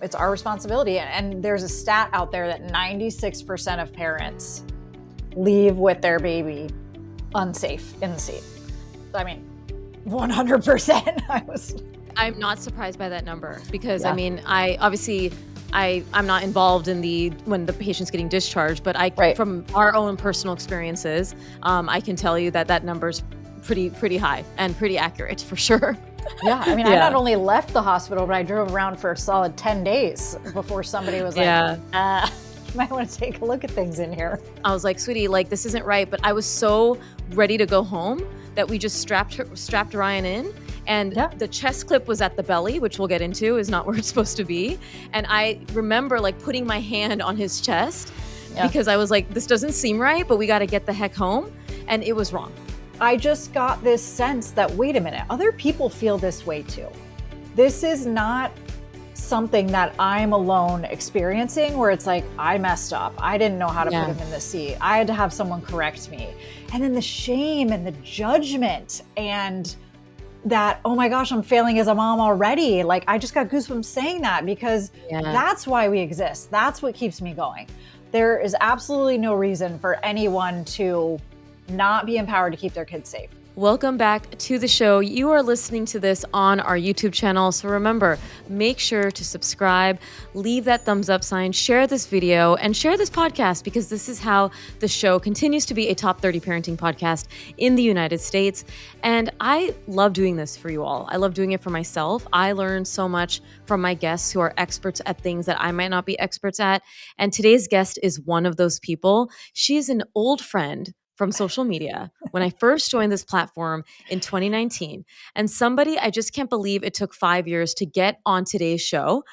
It's our responsibility. And there's a stat out there that 96% of parents leave with their baby unsafe in the seat. I mean, 100%. I'm not surprised by that number because I mean, I'm not involved in when the patient's getting discharged, but from our own personal experiences, I can tell you that number's pretty high and pretty accurate for sure. Yeah, I mean, I not only left the hospital, but I drove around for a solid 10 days before somebody was like, you might want to take a look at things in here. I was like, sweetie, like this isn't right. But I was so ready to go home that we just strapped Ryan in. And the chest clip was at the belly, which we'll get into, is not where it's supposed to be. And I remember like putting my hand on his chest because I was like, this doesn't seem right, but we got to get the heck home. And it was wrong. I just got this sense that, wait a minute, other people feel this way too. This is not something that I'm alone experiencing where it's like, I messed up. I didn't know how to put him in the seat. I had to have someone correct me. And then the shame and the judgment and that, oh my gosh, I'm failing as a mom already. Like, I just got goosebumps saying that because that's why we exist. That's what keeps me going. There is absolutely no reason for anyone to not be empowered to keep their kids safe. Welcome back to the show. You are listening to this on our YouTube channel. So remember, make sure to subscribe, leave that thumbs up sign, share this video, and share this podcast because this is how the show continues to be a top 30 parenting podcast in the United States. And I love doing this for you all. I love doing it for myself. I learn so much from my guests who are experts at things that I might not be experts at. And today's guest is one of those people. She is an old friend from social media when I first joined this platform in 2019. And somebody, I just can't believe it took 5 years to get on today's show.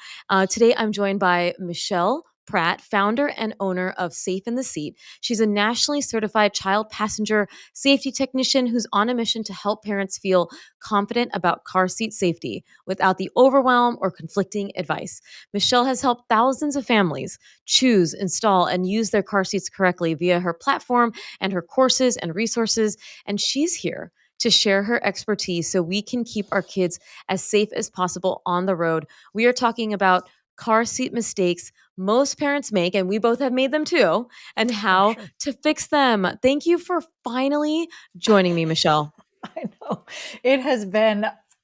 Today, I'm joined by Michelle Pratt, founder and owner of Safe in the Seat. She's a nationally certified child passenger safety technician who's on a mission to help parents feel confident about car seat safety without the overwhelm or conflicting advice. Michelle has helped thousands of families choose, install, and use their car seats correctly via her platform and her courses and resources. And she's here to share her expertise so we can keep our kids as safe as possible on the road. We are talking about car seat mistakes most parents make, and we both have made them too, and how to fix them. Thank you for finally joining me, Michelle. I know. It has been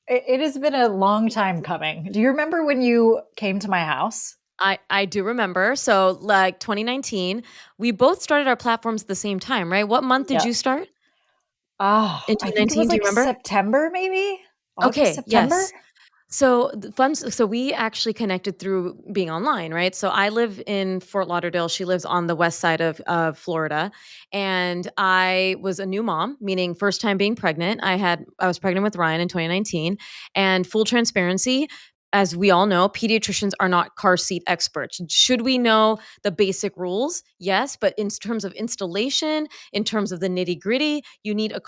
a long time coming. Do you remember when you came to my house? I do remember. So like 2019, we both started our platforms at the same time, right? What month did you start? Oh, in 2019, I think it was like do you remember? September, maybe? August, September? Yes. So we actually connected through being online, right? So I live in Fort Lauderdale. She lives on the west side of Florida. And I was a new mom, meaning first time being pregnant. I was pregnant with Ryan in 2019. And full transparency, as we all know, pediatricians are not car seat experts. Should we know the basic rules? Yes, but in terms of installation, in terms of the nitty gritty, you need a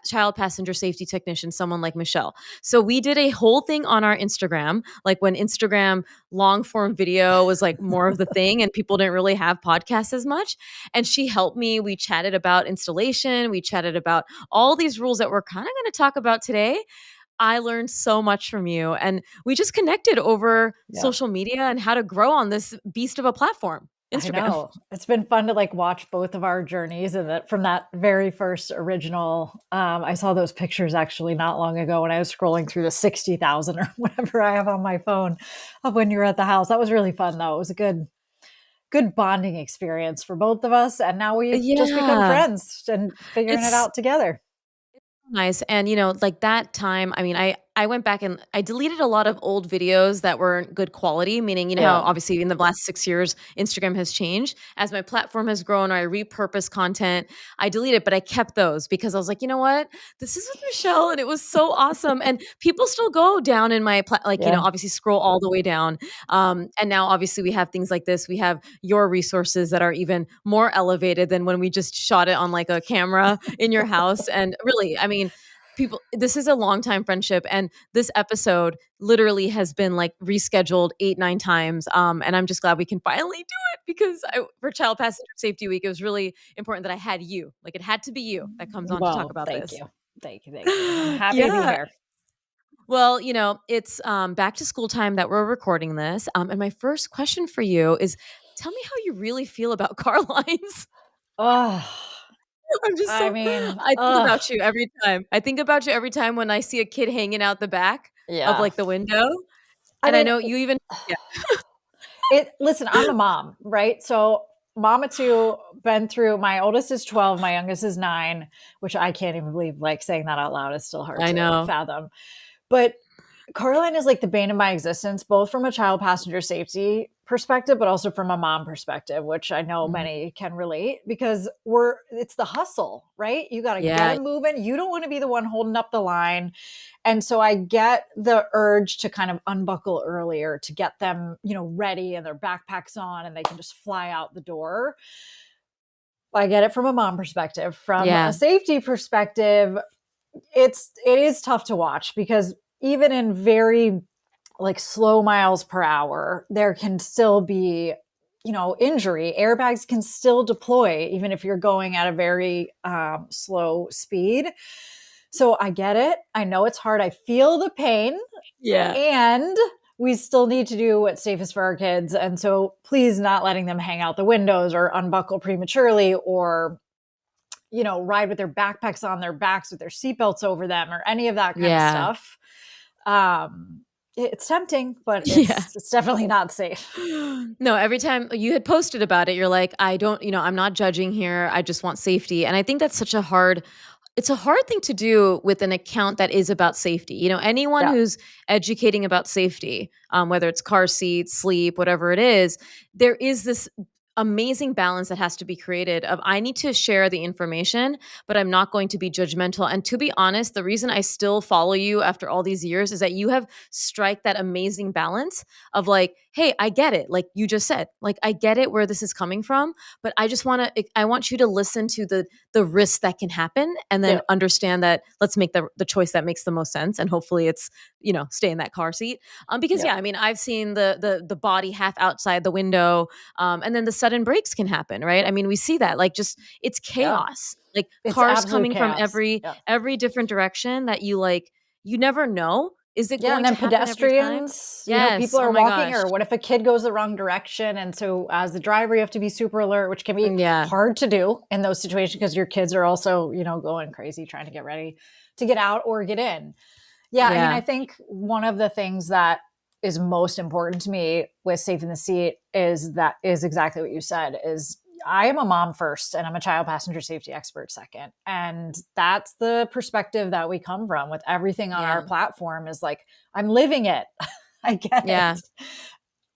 child passenger safety technician, someone like Michelle. So we did a whole thing on our Instagram, like when Instagram long form video was like more of the thing and people didn't really have podcasts as much. And she helped me. We chatted about installation. We chatted about all these rules that we're kind of going to talk about today. I learned so much from you, and we just connected over social media and how to grow on this beast of a platform, Instagram. I know. It's been fun to like watch both of our journeys, and that from that very first original, I saw those pictures actually not long ago when I was scrolling through the 60,000 or whatever I have on my phone of when you were at the house. That was really fun though. It was a good bonding experience for both of us, and now we've just become friends and figuring it out together. Nice. And, like that time, I mean, I went back and I deleted a lot of old videos that weren't good quality, meaning, how obviously in the last 6 years, Instagram has changed. As my platform has grown, or I repurpose content, I deleted, but I kept those because I was like, you know what? This is with Michelle and it was so awesome. And people still go down in my, obviously scroll all the way down. And now obviously we have things like this. We have your resources that are even more elevated than when we just shot it on like a camera in your house. And really, I mean, this is a long time friendship, and this episode literally has been like rescheduled 8-9 times. And I'm just glad we can finally do it because for Child Passenger Safety Week, it was really important that I had you. Like it had to be you that comes on to talk about this. Thank you. I'm happy to be here. Well, it's back to school time that we're recording this. And my first question for you is tell me how you really feel about car lines. Oh, I'm just I so mean, I think about you every time. I think about you every time when I see a kid hanging out the back of yeah. like the window. I And I mean, know you even yeah. listen, I'm a mom, right? So, mama two, been through, my oldest is 12, my youngest is 9, which I can't even believe, like, saying that out loud is still hard I to know. fathom. But Coraline is like the bane of my existence, both from a child passenger safety perspective, but also from a mom perspective, which I know Mhm. many can relate because it's the hustle, right? You got to get Yeah. them moving. You don't want to be the one holding up the line. And so I get the urge to kind of unbuckle earlier to get them, ready and their backpacks on and they can just fly out the door. I get it from a mom perspective. From a Yeah. safety perspective, it is tough to watch because even in very like slow miles per hour, there can still be, injury. Airbags can still deploy even if you're going at a very slow speed. So I get it. I know it's hard. I feel the pain, Yeah. and we still need to do what's safest for our kids. And so please not letting them hang out the windows or unbuckle prematurely or ride with their backpacks on their backs with their seatbelts over them or any of that kind of Yeah. stuff. Um, it's tempting, but Yeah. it's definitely not safe. No, every time you had posted about it, you're like, I don't, I'm not judging here. I just want safety. And I think that's such a hard it's a hard thing to do with an account that is about safety. Anyone Yeah. who's educating about safety, whether it's car seats, sleep, whatever it is, there is this amazing balance that has to be created of I need to share the information, but I'm not going to be judgmental. And to be honest, the reason I still follow you after all these years is that you have strike that amazing balance of like, hey, I get it. Like you just said, like I get it where this is coming from, but I want you to listen to the risks that can happen and then Yeah. understand that let's make the choice that makes the most sense and hopefully it's stay in that car seat because Yeah. yeah, I mean I've seen the body half outside the window and then the sudden brakes can happen, right? I mean we see that like just it's Yeah. chaos, like It's cars absolute coming from chaos. Yeah. every different direction that you never know, is it Yeah, and going to then happen every time? pedestrians, Yes, people oh are my walking, gosh. or what if a kid goes the wrong direction? And so, as the driver, you have to be super alert, which can be Yeah, hard to do in those situations because your kids are also, going crazy trying to get ready to get out or get in. Yeah, I mean, yeah, I think one of the things that is most important to me with Safe in the Seat is exactly what you said is I am a mom first and I'm a child passenger safety expert second. And that's the perspective that we come from with everything on our yeah, platform is like, I'm living it. I get yeah. it.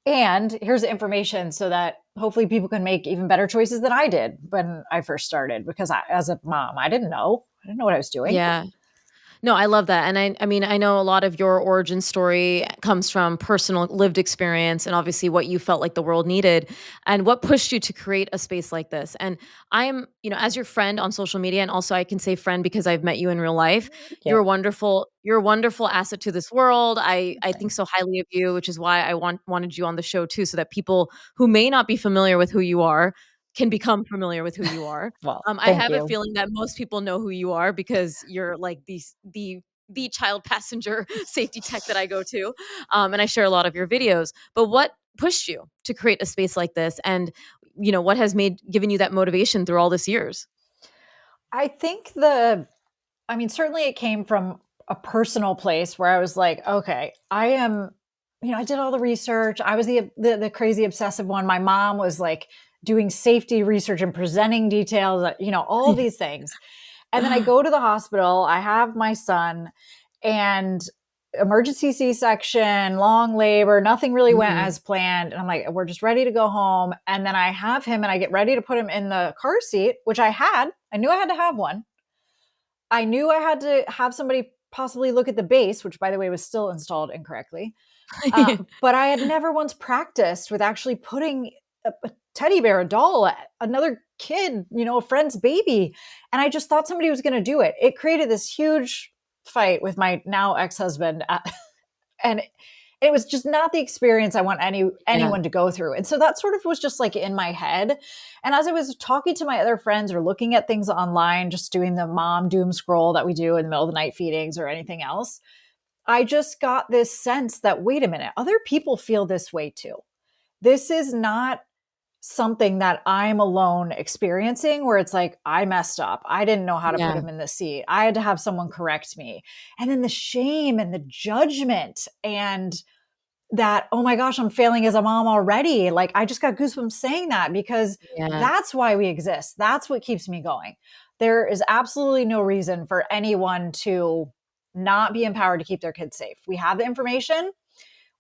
And here's the information so that hopefully people can make even better choices than I did when I first started because as a mom, I didn't know. I didn't know what I was doing. Yeah. No, I love that. And I mean, I know a lot of your origin story comes from personal lived experience and obviously what you felt like the world needed and what pushed you to create a space like this. And I am, as your friend on social media, and also I can say friend because I've met you in real life, Yep. you're a wonderful asset to this world. I think Thanks. so highly of you, which is why I wanted you on the show too, so that people who may not be familiar with who you are can become familiar with who you are. Well, I thank have a you. feeling that most people know who you are because you're like the child passenger safety tech that I go to, and I share a lot of your videos. But what pushed you to create a space like this, and what has made given you that motivation through all these years? I think I mean, certainly it came from a personal place where I was like, okay, I am, I did all the research. I was the crazy obsessive one. My mom was like doing safety research and presenting details, all these things. And then I go to the hospital, I have my son and emergency C-section, long labor, nothing really went Mhm. as planned. And I'm like, we're just ready to go home. And then I have him and I get ready to put him in the car seat, which I knew I had to have one. I knew I had to have somebody possibly look at the base, which by the way was still installed incorrectly. But I had never once practiced with actually putting a teddy bear, a doll, another kid, a friend's baby. And I just thought somebody was going to do it. It created this huge fight with my now ex-husband. And it was just not the experience I want Yeah. anyone to go through. And so that sort of was just like in my head. And as I was talking to my other friends or looking at things online, just doing the mom doom scroll that we do in the middle of the night feedings or anything else, I just got this sense that, wait a minute, other people feel this way too. This is not something that I'm alone experiencing where it's like, I messed up. I didn't know how to put Yeah. him in the seat. I had to have someone correct me. And then the shame and the judgment and that, oh my gosh, I'm failing as a mom already. Like, I just got goosebumps saying that because Yeah. that's why we exist. That's what keeps me going. There is absolutely no reason for anyone to not be empowered to keep their kids safe. We have the information,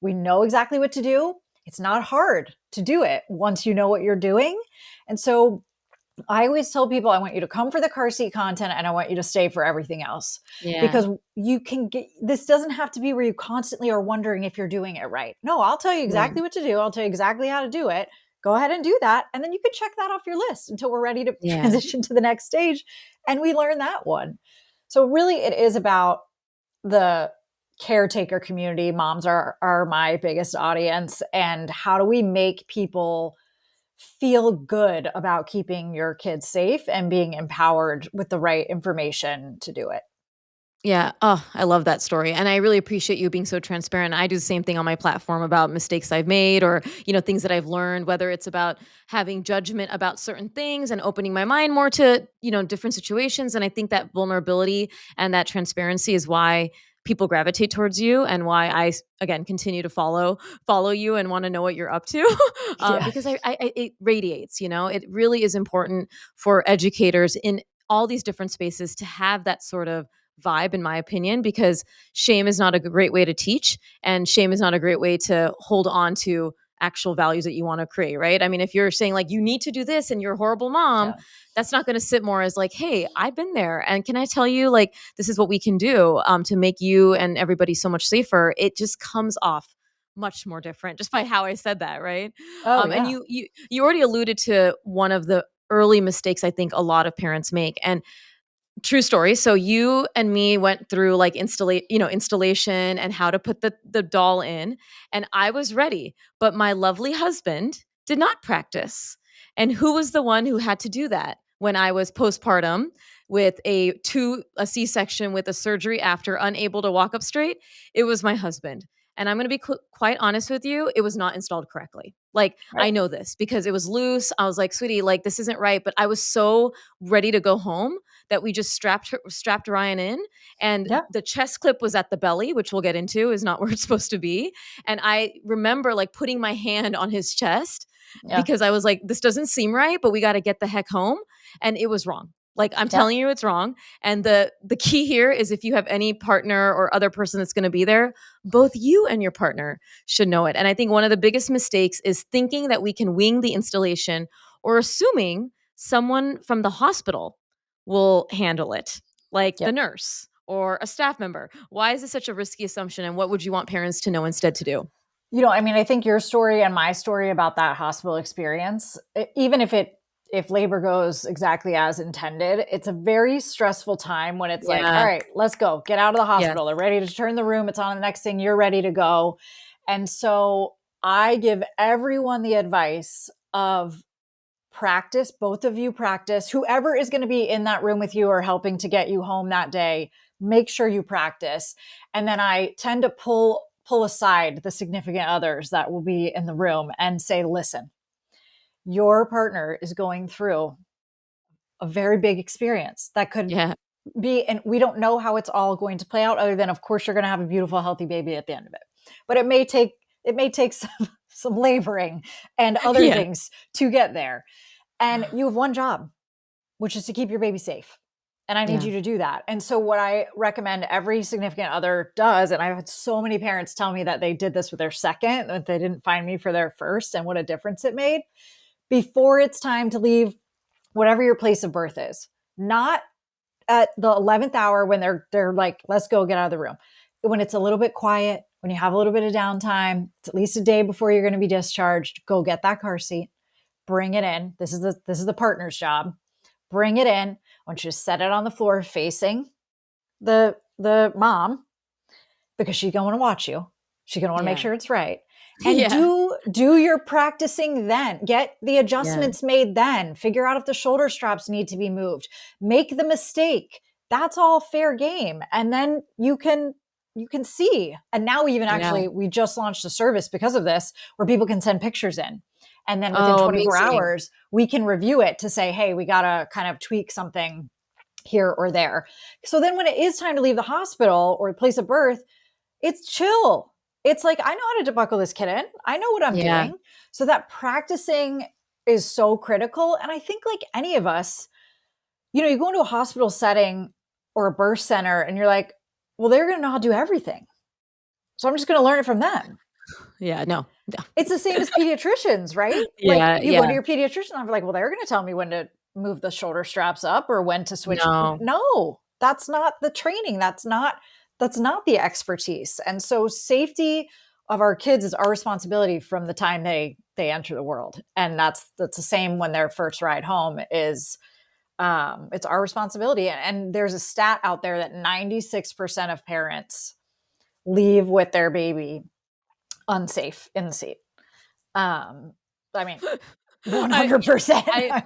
we know exactly what to do. It's not hard to do it once you know what you're doing. And so I always tell people, I want you to come for the car seat content and I want you to stay for everything else. Yeah. Because you can get, this doesn't have to be where you constantly are wondering if you're doing it right. No, I'll tell you Yeah. exactly what to do. I'll tell you exactly how to do it. Go ahead and do that. And then you can check that off your list until we're ready to Yeah. transition to the next stage. And we learn that one. So really it is about the caretaker community. Moms are my biggest audience. And how do we make people feel good about keeping your kids safe and being empowered with the right information to do it? Yeah. Oh, I love that story. And I really appreciate you being so transparent. I do the same thing on my platform about mistakes I've made or, things that I've learned, whether it's about having judgment about certain things and opening my mind more to, different situations. And I think that vulnerability and that transparency is why people gravitate towards you and why again, continue to follow you and want to know what you're up to. Yeah. Because it radiates, it really is important for educators in all these different spaces to have that sort of vibe, in my opinion, because shame is not a great way to teach, and shame is not a great way to hold on to actual values that you want to create, right? I mean, if you're saying like you need to do this and you're a horrible mom, Yeah. that's not going to sit more as like, hey, I've been there, and can I tell you like this is what we can do to make you and everybody so much safer. It just comes off much more different just by how I said that, right? Oh, And yeah. you already alluded to one of the early mistakes I think a lot of parents make, and true story. So you and me went through like installation and how to put the doll in, and I was ready, but my lovely husband did not practice. And who was the one who had to do that when I was postpartum with a C-section with a surgery after, unable to walk up straight? It was my husband. And I'm going to be quite honest with you, it was not installed correctly. Like, I Right. know this because it was loose. I was like, sweetie, like this isn't right. But I was so ready to go home that we just strapped Ryan in, and Yeah. the chest clip was at the belly, which we'll get into is not where it's supposed to be. And I remember like putting my hand on his chest Yeah. because I was like, this doesn't seem right, but we got to get the heck home. And it was wrong. Like, I'm Yeah. telling you, it's wrong. And the key here is, if you have any partner or other person that's going to be there, both you and your partner should know it. And I think one of the biggest mistakes is thinking that we can wing the installation or assuming someone from the hospital will handle it, like the Yep. nurse or a staff member. Why is this such a risky assumption? And what would you want parents to know instead to do? I mean, I think your story and my story about that hospital experience, even if labor goes exactly as intended, it's a very stressful time when it's like, all Yeah. right, let's go. Get out of the Yes. hospital. They're ready to turn the room. It's on the next thing. You're ready to go. And so I give everyone the advice of practice. Both of you practice. Whoever is going to be in that room with you or helping to get you home that day, make sure you practice. And then I tend to pull aside the significant others that will be in the room and say, listen, your partner is going through a very big experience that could Yeah. be, and we don't know how it's all going to play out, other than of course you're going to have a beautiful healthy baby at the end of it. But it may take some laboring and other Yeah. things to get there. And you have one job, which is to keep your baby safe. And I need Yeah. you to do that. And so what I recommend every significant other does, and I've had so many parents tell me that they did this with their second, that they didn't find me for their first, and what a difference it made. Before it's time to leave, whatever your place of birth is, not at the 11th hour when they're like, let's go, get out of the room. When it's a little bit quiet, when you have a little bit of downtime, it's at least a day before you're going to be discharged, go get that car seat, bring it in. This is the partner's job. Bring it in. I want you to set it on the floor facing the mom, because she's going to watch you. She's going to want to make Yeah. sure it's right. And Yeah. do your practicing then. Get the Yeah. adjustments made then. Figure out if the shoulder straps need to be moved. Make the mistake. That's all fair game. And then you can you can see. And now we even Yeah. actually, we just launched a service because of this where people can send pictures in. And then within Oh, 24 amazing. hours, we can review it to say, hey, we got to kind of tweak something here or there. So then when it is time to leave the hospital or place of birth, it's chill. It's like, I know how to debuckle this kid in. I know what I'm Yeah. doing. So that practicing is so critical. And I think like any of us, you go into a hospital setting or a birth center and you're like, well, they're going to know how to do everything. So I'm just going to learn it from them. Yeah. No. Yeah. It's the same as pediatricians, right? Like Yeah. you go to Yeah. your pediatrician, I'm like, well, they're going to tell me when to move the shoulder straps up or when to switch. No. No, that's not the training. That's not the expertise. And so safety of our kids is our responsibility from the time they enter the world. And that's the same when their first ride home is it's our responsibility. And there's a stat out there that 96% of parents leave with their baby unsafe in the seat. I mean, 100%.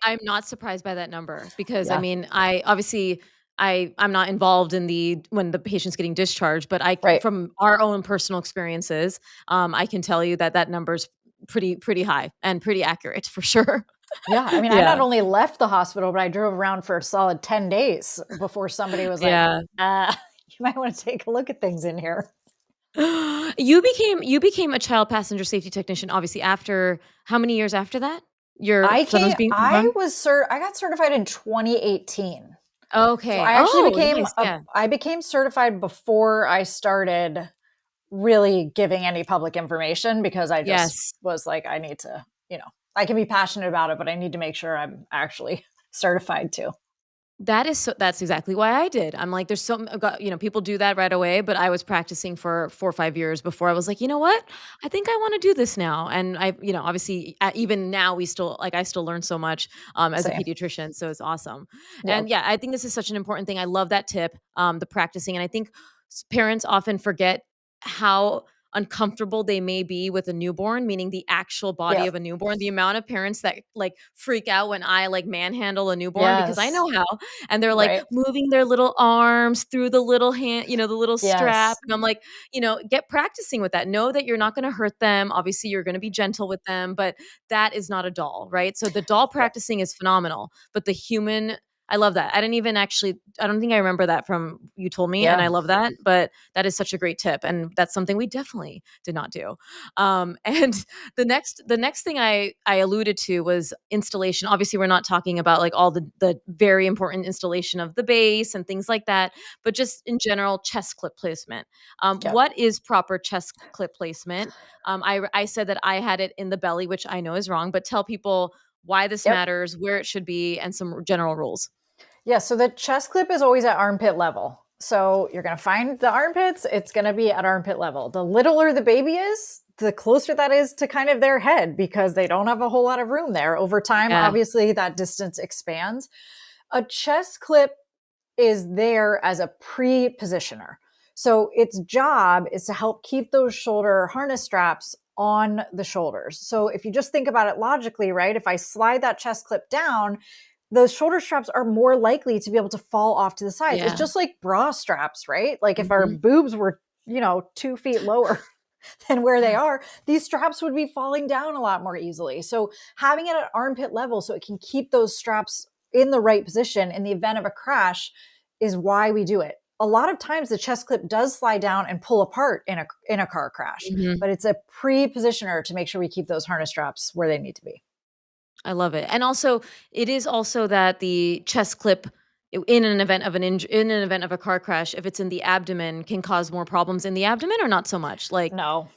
I'm not surprised by that number because I Yeah, mean, I obviously I'm not involved in the when the patient's getting discharged, but right. from our own personal experiences, I can tell you that that number's pretty high and pretty accurate for sure. Yeah. I mean, I not Yeah. only left the hospital, but I drove around for a solid 10 days before somebody was like, Yeah. you might want to take a look at things in here. You became a child passenger safety technician obviously after how many years after that? Your son was being born? I got certified in 2018. So Okay. I actually Oh, nice. Yeah. I became certified before I started really giving any public information because I just Yes. was like, I need to, I can be passionate about it, but I need to make sure I'm actually certified too. That's exactly why I did. I'm like, there's some, people do that right away, but I was practicing for 4 or 5 years before I was like, you know what? I think I want to do this now. And obviously, even now I still learn so much as a Same. pediatrician. So it's awesome. Yeah. And yeah, I think this is such an important thing. I love that tip, the practicing. And I think parents often forget how uncomfortable they may be with a newborn, meaning the actual body Yep. of a newborn. The amount of parents that like freak out when I like manhandle a newborn because I Yes. know how, and they're like Right. moving their little arms through the little hand, the little strap. Yes. And I'm like, get practicing with that. Know that you're not going to hurt them. Obviously, you're going to be gentle with them, but that is not a doll, right? So the doll Yep. practicing is phenomenal, but the human, I love that. I don't think I remember that from you told me, and I Yeah. love that. But that is such a great tip, and that's something we definitely did not do. And the next thing I alluded to was installation. Obviously, we're not talking about like all the very important installation of the base and things like that, but just in general, chest clip placement. Yep. What is proper chest clip placement? I said that I had it in the belly, which I know is wrong, but tell people why this Yep. matters, where it should be, and some general rules. Yeah. So the chest clip is always at armpit level. So you're going to find the armpits, it's going to be at armpit level. The littler the baby is, the closer that is to kind of their head because they don't have a whole lot of room there. Over time, Yeah. obviously, that distance expands. A chest clip is there as a pre-positioner. So its job is to help keep those shoulder harness straps on the shoulders. So if you just think about it logically, right? If I slide that chest clip down, those shoulder straps are more likely to be able to fall off to the sides. It's Yeah. just like bra straps, right? Like if our Mhm. boobs were, 2 feet lower than where they are, these straps would be falling down a lot more easily. So having it at armpit level so it can keep those straps in the right position in the event of a crash is why we do it. A lot of times the chest clip does slide down and pull apart in a car crash, Mhm. but it's a pre-positioner to make sure we keep those harness straps where they need to be. I love it. And also, it is also that the chest clip in an event of in an event of a car crash, if it's in the abdomen, can cause more problems in the abdomen or not so much. Like, No.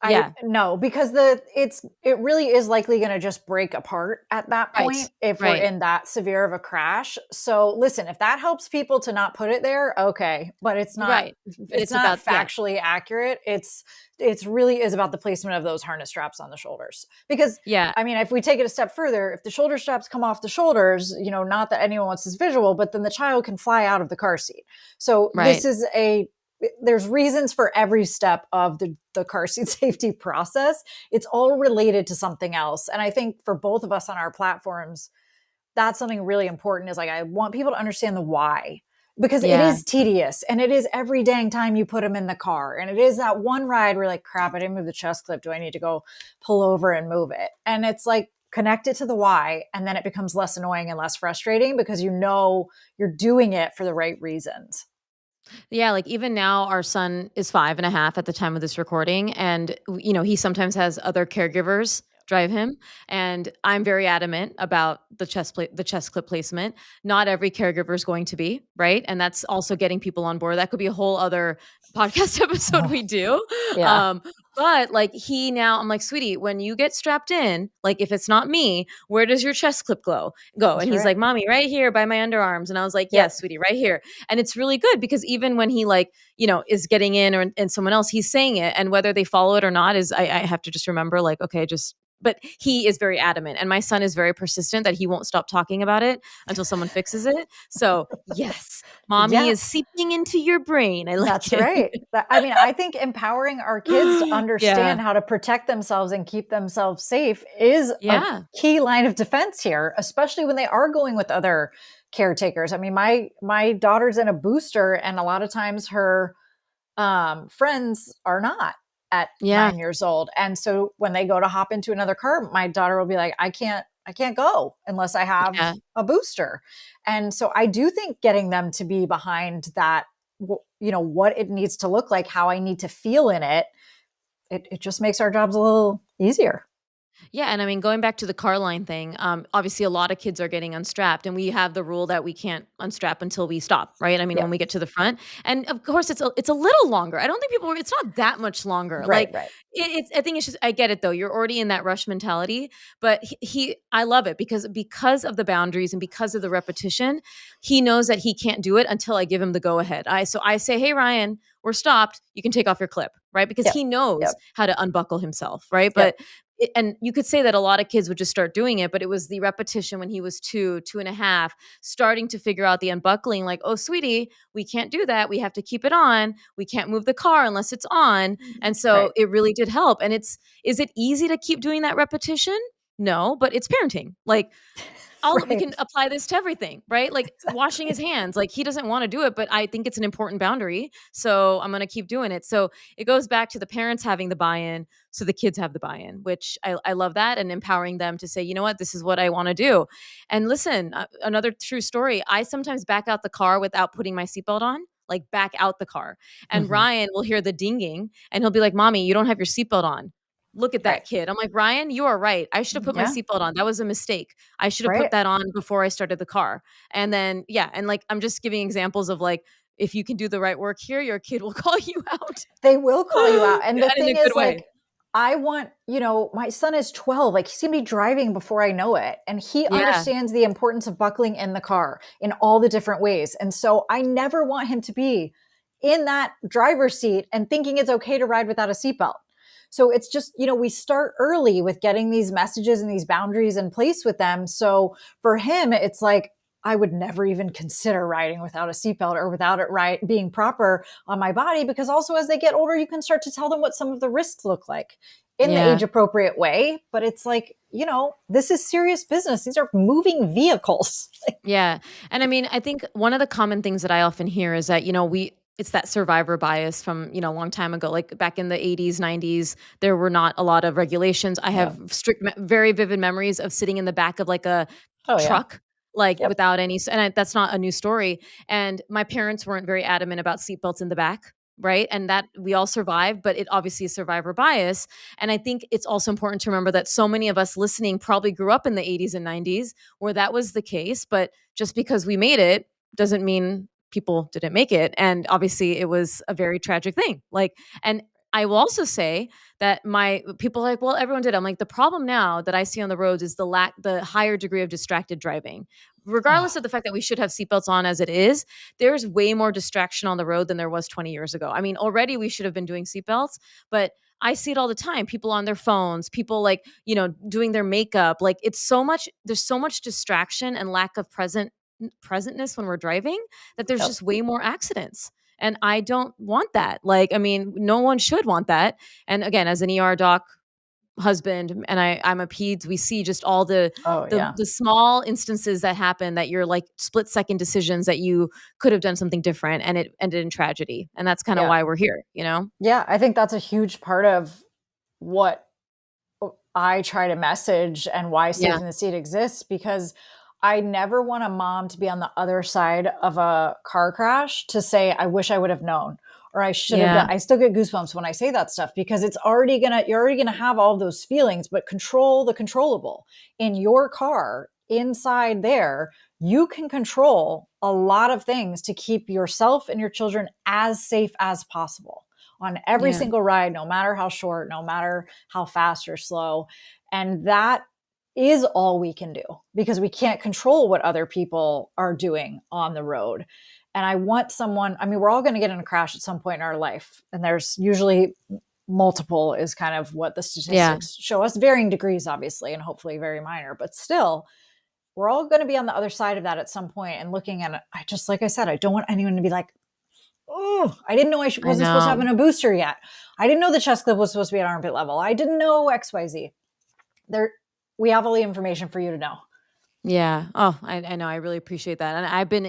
I yeah, no, because it really is likely going to just break apart at that right, point if we're right, in that severe of a crash. So listen, if that helps people to not put it there, okay, but right. But it's it's not about yeah, factually accurate. It's really is about the placement of those harness straps on the shoulders. Because yeah, I mean, if we take it a step further, if the shoulder straps come off the shoulders, not that anyone wants this visual, but then the child can fly out of the car seat. So right. there's reasons for every step of the car seat safety process. It's all related to something else. And I think for both of us on our platforms, that's something really important is like, I want people to understand the why. because it Yeah. is tedious and it is every dang time you put them in the car. And it is that one ride where you're like, crap, I didn't move the chest clip. Do I need to go pull over and move it? And it's like, connect it to the why. And then it becomes less annoying and less frustrating because you know you're doing it for the right reasons. Yeah, like even now, our son is 5.5 at the time of this recording. And, he sometimes has other caregivers drive him. And I'm very adamant about the chest clip placement. Not every caregiver is going to be, right? And that's also getting people on board. That could be a whole other podcast episode we do. Yeah, Um, but like I'm like, sweetie, when you get strapped in, like if it's not me, where does your chest clip go? And that's he's right. like, mommy, right here by my underarms. And I was like, Yep. yes, sweetie, right here. And it's really good because even when he like, is getting in or and someone else, he's saying it. And whether they follow it or not is I have to just remember like, okay, but he is very adamant. And my son is very persistent that he won't stop talking about it until someone fixes it. So yes, mommy Yeah, is seeping into your brain. I like that's it. right. I mean, I think empowering our kids to Yeah. understand how to protect themselves and keep themselves safe is a Yeah. key line of defense here, especially when they are going with other caretakers. I mean, my daughter's in a booster, and a lot of times her friends are not at Yeah. 9 years old. And so when they go to hop into another car, my daughter will be like, I can't go unless I have Yeah. a booster. And so I do think getting them to be behind that, what it needs to look like, how I need to feel in it, it just makes our jobs a little easier. Yeah, and I mean, going back to the car line thing, obviously a lot of kids are getting unstrapped, and we have the rule that we can't unstrap until we stop, right? I mean, when Yep. we get to the front, and of course, it's a little longer. I don't think people. It's not that much longer. Right, Like right. it's. I think it's just. I get it though. You're already in that rush mentality, but I love it because of the boundaries and because of the repetition, he knows that he can't do it until I give him the go ahead. I say, hey Ryan, we're stopped. You can take off your clip, right? Because Yep. he knows Yep. how to unbuckle himself, right? Yep. But and you could say that a lot of kids would just start doing it, but it was the repetition when he was 2.5, starting to figure out the unbuckling, like, oh, sweetie, we can't do that. We have to keep it on. We can't move the car unless it's on. And so Right. it really did help. And is it easy to keep doing that repetition? No, but it's parenting. Like, all we can Right. apply this to everything, right? Like washing his hands. Like he doesn't want to do it, but I think it's an important boundary. So I'm going to keep doing it. So it goes back to the parents having the buy-in. So the kids have the buy-in, which I love that, and empowering them to say, you know what, this is what I want to do. And listen, another true story. I sometimes back out the car without putting my seatbelt on. Like back out the car. And Mhm. Ryan will hear the dinging and he'll be like, Mommy, you don't have your seatbelt on. Look at Right. that kid. I'm like, Ryan, you are right. I should have put my Yeah. seatbelt on. That was a mistake. I should have put Right. that on before I started the car. And then, yeah. And like, I'm just giving examples of like, if you can do the right work here, your kid will call you out. They will call you out. And the And in a thing good is, way. like, I want, my son is 12. Like, he's going to be driving before I know it. And he Yeah. understands the importance of buckling in the car in all the different ways. And so I never want him to be in that driver's seat and thinking it's okay to ride without a seatbelt. So it's just, we start early with getting these messages and these boundaries in place with them. So for him, it's like, I would never even consider riding without a seatbelt or without it being proper on my body, because also as they get older, you can start to tell them what some of the risks look like in the Yeah. age appropriate way. But it's like, this is serious business. These are moving vehicles. Yeah. And I mean, I think one of the common things that I often hear is that, it's that survivor bias from, a long time ago, like back in the 80s, 90s, there were not a lot of regulations. I Yeah. have very vivid memories of sitting in the back of like a Oh, yeah. truck, like Yep. without any, that's not a new story. And my parents weren't very adamant about seatbelts in the back. Right. And that we all survived, but it obviously is survivor bias. And I think it's also important to remember that so many of us listening probably grew up in the 80s and 90s where that was the case. But just because we made it doesn't mean people didn't make it. And obviously it was a very tragic thing. Like, and I will also say that my people are like, well, everyone did. I'm like, the problem now that I see on the roads is the higher degree of distracted driving. Oh, Regardless of the fact that we should have seatbelts on as it is, there's way more distraction on the road than there was 20 years ago. I mean, already we should have been doing seatbelts, but I see it all the time. People on their phones, people like, doing their makeup. Like there's so much distraction and lack of presentness when we're driving that there's yep. just way more accidents. And I don't want that. Like, I mean, no one should want that. And again, as an ER doc, husband and I'm a peds, we see just all Oh, the yeah. the small instances that happen that you're like split second decisions that you could have done something different and it ended in tragedy. And that's kind of Yeah. why we're here, you know? Yeah. I think that's a huge part of what I try to message and why Yeah. Safe in the Seat exists, because I never want a mom to be on the other side of a car crash to say, I wish I would have known, or I should have done. Yeah. I still get goosebumps when I say that stuff, because you're already gonna have all of those feelings, but control the controllable. In your car, inside there, you can control a lot of things to keep yourself and your children as safe as possible on every Yeah. single ride, no matter how short, no matter how fast or slow. And that is all we can do, because we can't control what other people are doing on the road. And I want someone, I mean, we're all going to get in a crash at some point in our life. And there's usually multiple, is kind of what the Yeah. statistics show us, varying degrees, obviously, and hopefully very minor, but still, we're all going to be on the other side of that at some point. And looking at it, I just, like I said, I don't want anyone to be like, oh, I didn't know I wasn't supposed to have know. a booster yet. I didn't know the chest clip was supposed to be at armpit level. I didn't know XYZ. There, we have all the information for you to know. Yeah. Oh, I know. I really appreciate that. And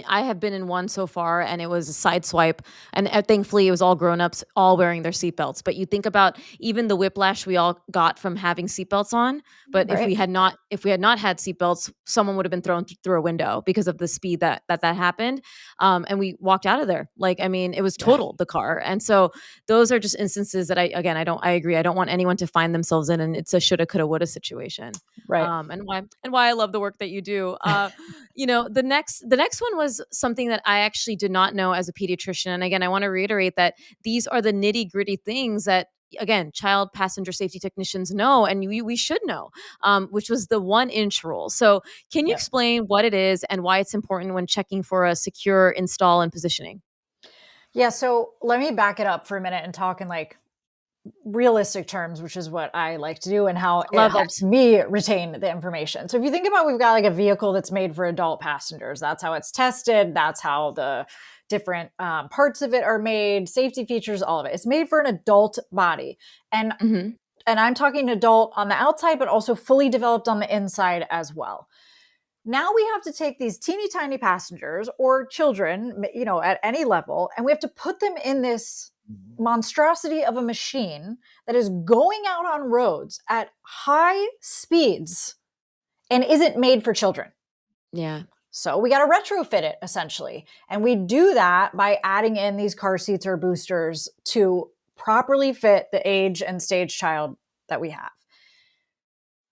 I have been in one so far, and it was a side swipe. And thankfully, it was all grown ups, all wearing their seatbelts. But you think about even the whiplash we all got from having seatbelts on. But Right. if we had not had seatbelts, someone would have been thrown through a window because of the speed that happened. And we walked out of there. Like, I mean, it was Yeah. totaled the car. And so those are just instances that I agree. I don't want anyone to find themselves in, and it's a shoulda, coulda, woulda situation. Right. And why I love the work that you do. The next one was something that I actually did not know as a pediatrician. And again, I want to reiterate that these are the nitty gritty things that, again, child passenger safety technicians know, and we should know, which was the 1 inch rule. So, can you Yeah. explain what it is and why it's important when checking for a secure install and positioning? Yeah. So let me back it up for a minute and talk in like realistic terms, which is what I like to do and how it Love that. helps me retain the information. So if you think about, we've got like a vehicle that's made for adult passengers. That's how it's tested. That's how the different parts of it are made, safety features, all of it. It's made for an adult body. And Hmm. and I'm talking adult on the outside, but also fully developed on the inside as well. Now we have to take these teeny tiny passengers or children, at any level, and we have to put them in this monstrosity of a machine that is going out on roads at high speeds and isn't made for children. Yeah. So we got to retrofit it essentially. And we do that by adding in these car seats or boosters to properly fit the age and stage child that we have.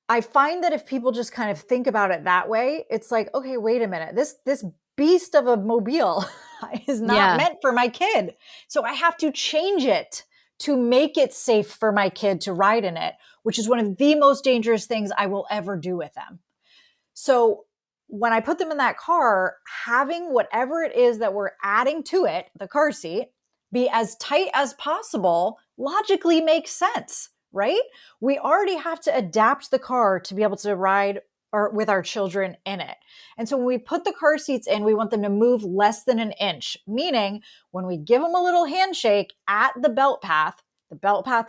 I find that if people just kind of think about it that way, it's like, okay, wait a minute. This beast of a mobile is not Yeah. meant for my kid. So I have to change it to make it safe for my kid to ride in it, which is one of the most dangerous things I will ever do with them. So when I put them in that car, having whatever it is that we're adding to it, the car seat, be as tight as possible logically makes sense, right? We already have to adapt the car to be able to ride with our children in it. And so when we put the car seats in, we want them to move less than an inch, meaning when we give them a little handshake at the belt path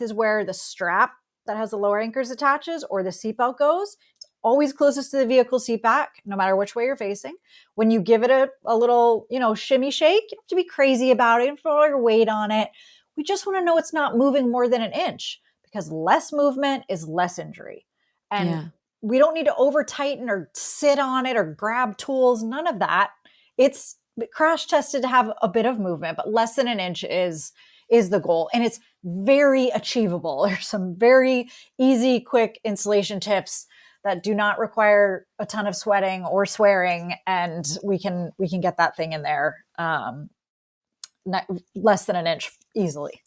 is where the strap that has the lower anchors attaches or the seatbelt goes. Always closest to the vehicle seat back, no matter which way you're facing. When you give it a little, shimmy shake, you don't have to be crazy about it, put all your weight on it. We just want to know it's not moving more than an inch, because less movement is less injury. And Yeah. we don't need to over tighten or sit on it or grab tools, none of that. It's crash tested to have a bit of movement, but less than an inch is the goal. And it's very achievable. There's some very easy, quick installation tips that do not require a ton of sweating or swearing, and we can get that thing in there less than an inch easily.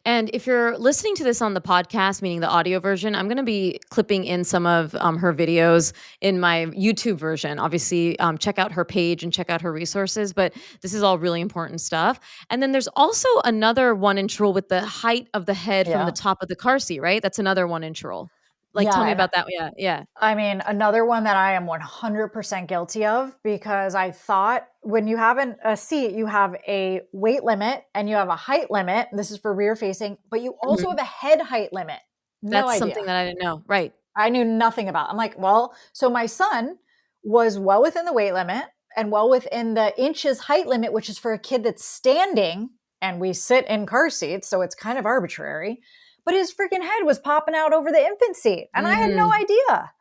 And if you're listening to this on the podcast, meaning the audio version, I'm going to be clipping in some of her videos in my YouTube version. Obviously, check out her page and check out her resources, but this is all really important stuff. And then there's also another 1 inch rule with the height of the head from the Yeah. top of the car seat, right? That's another 1 inch rule. Like, Yeah. tell me And about that. Yeah. Yeah. I mean, another one that I am 100% guilty of, because I thought when you have a seat, you have a weight limit and you have a height limit. This is for rear facing, but you also Mhm. have a head height limit. No That's something idea. that I didn't know. Right. I knew nothing about. I'm like, well, so my son was well within the weight limit and well within the inches height limit, which is for a kid that's standing, and we sit in car seats, so it's kind of arbitrary. But his freaking head was popping out over the infant seat, and I had no Mm, idea.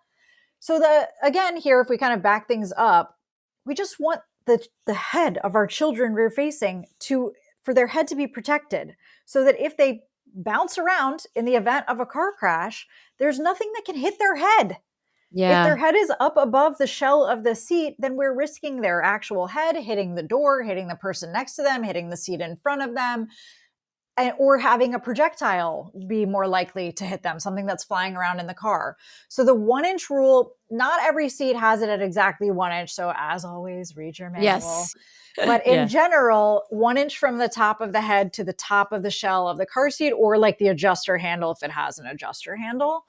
So the again here, if we kind of back things up, we just want the head of our children rear facing to for their head to be protected, so that if they bounce around in the event of a car crash, there's nothing that can hit their head. If their yeah. head is up above the shell of the seat, then we're risking their actual head hitting the door, hitting the person next to them, hitting the seat in front of them, or having a projectile be more likely to hit them, something that's flying around in the car. So the 1 inch rule, not every seat has it at exactly 1 inch. So as always, read your manual. Yes. But in Yeah. general, 1 inch from the top of the head to the top of the shell of the car seat, or like the adjuster handle if it has an adjuster handle.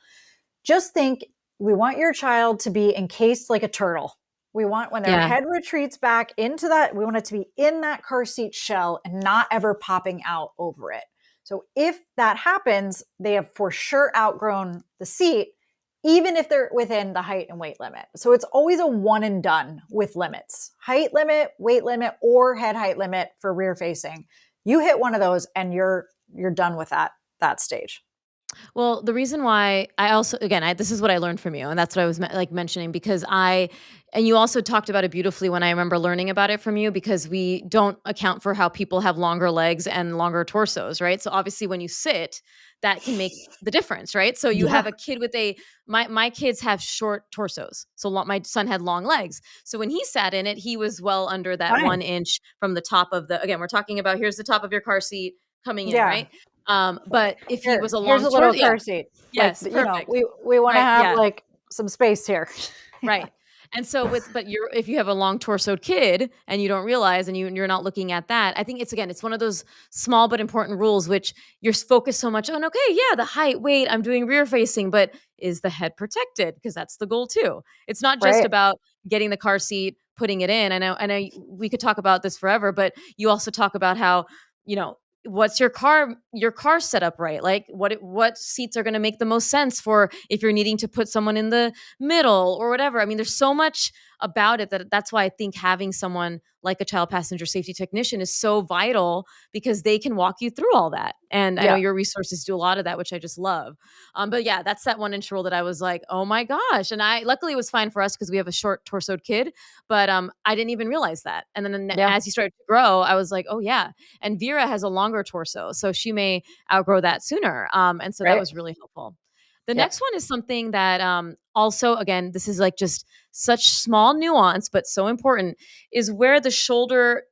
Just think, we want your child to be encased like a turtle. We want when their Yeah. head retreats back into that, we want it to be in that car seat shell and not ever popping out over it. So if that happens, they have for sure outgrown the seat, even if they're within the height and weight limit. So it's always a one and done with limits: height limit, weight limit, or head height limit for rear facing. You hit one of those and you're done with that stage. Well, the reason why I also, again, this is what I learned from you, and that's what I was like mentioning because and you also talked about it beautifully when I remember learning about it from you because we don't account for how people have longer legs and longer torsos, right? So obviously, when you sit, that can make the difference, right? So you Yeah. have a kid with my kids have short torsos, so my son had long legs. So when he sat in it, he was well under that Fine. 1 inch from the top of the. Again, we're talking about here's the top of your car seat coming in, Yeah. right? But if he was a Here's long a torso, little yeah, car seat. Like, yes, perfect. we want to Right, have yeah, like some space here. Yeah. right. And so but if you have a long torsoed kid and you don't realize and you're not looking at that, I think it's one of those small but important rules which you're focused so much on, okay, yeah, the height, weight, I'm doing rear facing, but is the head protected? Because that's the goal too. It's not just Right. about getting the car seat, putting it in. I know we could talk about this forever, but you also talk about how, you know, what's your car set up right? Like what seats are going to make the most sense for if you're needing to put someone in the middle or whatever. I mean, there's so much about it that's why I think having someone like a child passenger safety technician is so vital because they can walk you through all that. And I know Yeah. your resources do a lot of that, which I just love. But yeah, that's that 1 inch rule that I was like, oh my gosh. And I luckily it was fine for us because we have a short torsoed kid, but I didn't even realize that. And then Yeah. as he started to grow, I was like, oh yeah. And Vera has a longer torso, so she may outgrow that sooner. And so that Right. was really helpful. The Yeah. next one is something that also, again, this is like just such small nuance, but so important, is where the shoulder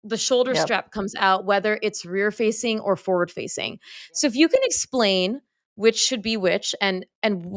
Yep. strap comes out, whether it's rear facing or forward facing. So if you can explain which should be which, and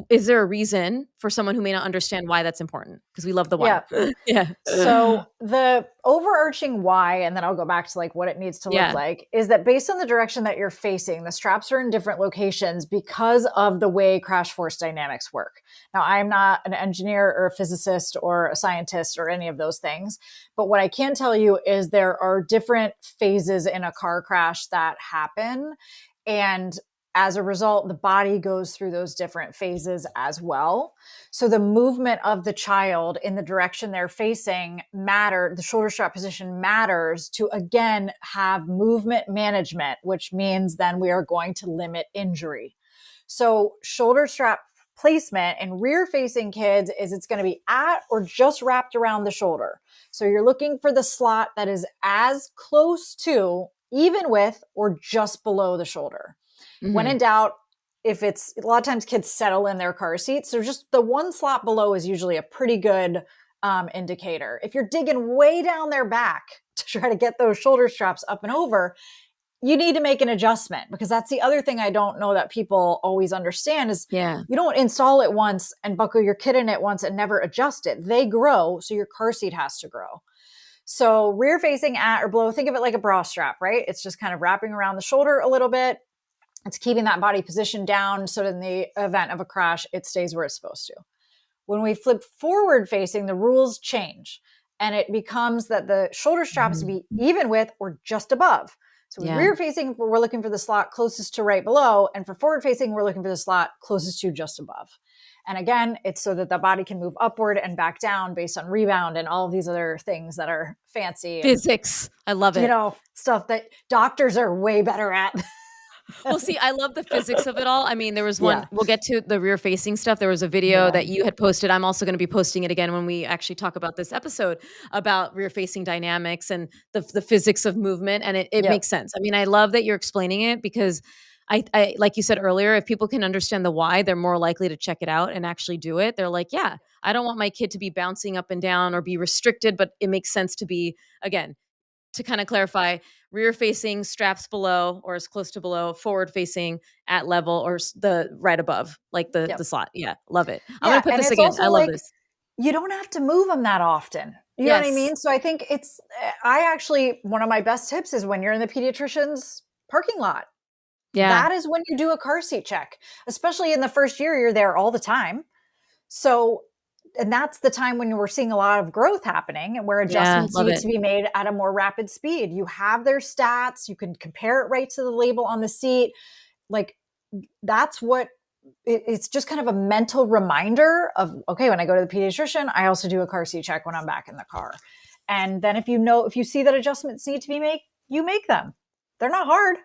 is there a reason for someone who may not understand why that's important? Because we love the why. Yeah. Yeah. So the overarching why, and then I'll go back to like what it needs to look Yeah. like, is that based on the direction that you're facing, the straps are in different locations because of the way crash force dynamics work. Now, I'm not an engineer or a physicist or a scientist or any of those things, but what I can tell you is there are different phases in a car crash that happen. And as a result, the body goes through those different phases as well. So the movement of the child in the direction they're facing the shoulder strap position matters to again have movement management, which means then we are going to limit injury. So shoulder strap placement in rear facing kids is it's going to be at or just wrapped around the shoulder. So you're looking for the slot that is as close to, even with, or just below the shoulder. When Hmm. in doubt, if it's a lot of times kids settle in their car seats, so just the one slot below is usually a pretty good indicator. If you're digging way down their back to try to get those shoulder straps up and over, you need to make an adjustment, because that's the other thing I don't know that people always understand is Yeah. you don't install it once and buckle your kid in it once and never adjust it. They grow, so your car seat has to grow. So rear facing at or below, think of it like a bra strap, right? It's just kind of wrapping around the shoulder a little bit. It's keeping that body position down so that in the event of a crash, it stays where it's supposed to. When we flip forward facing, the rules change and it becomes that the shoulder strap is to be even with or just above. So with rear facing, we're looking for the slot closest to right below. And for forward facing, we're looking for the slot closest to just above. And again, it's so that the body can move upward and back down based on rebound and all of these other things that are fancy. Physics. I love it. You know, stuff that doctors are way better at. Well, see, I love the physics of it all. I mean, there was one, we'll get to the rear facing stuff. There was a video that you had posted. I'm also going to be posting it again when we actually talk about this episode about rear facing dynamics and the physics of movement. And it makes sense. I mean, I love that you're explaining it because I, like you said earlier, if people can understand the why, they're more likely to check it out and actually do it. They're like, yeah, I don't want my kid to be bouncing up and down or be restricted, but it makes sense to be, again, to kind of clarify, rear facing straps below or as close to below, forward facing at level or the right above, like the slot. Yeah, love it. I'm going to put this again. I love this. You don't have to move them that often. You know what I mean? So I think one of my best tips is when you're in the pediatrician's parking lot. Yeah. That is when you do a car seat check, especially in the first year, you're there all the time. So, and that's the time when we're seeing a lot of growth happening and where adjustments need to be made at a more rapid speed. You have their stats. You can compare it right to the label on the seat. Like that's what it's just kind of a mental reminder of, okay, when I go to the pediatrician, I also do a car seat check when I'm back in the car. And then if you see that adjustments need to be made, you make them. They're not hard.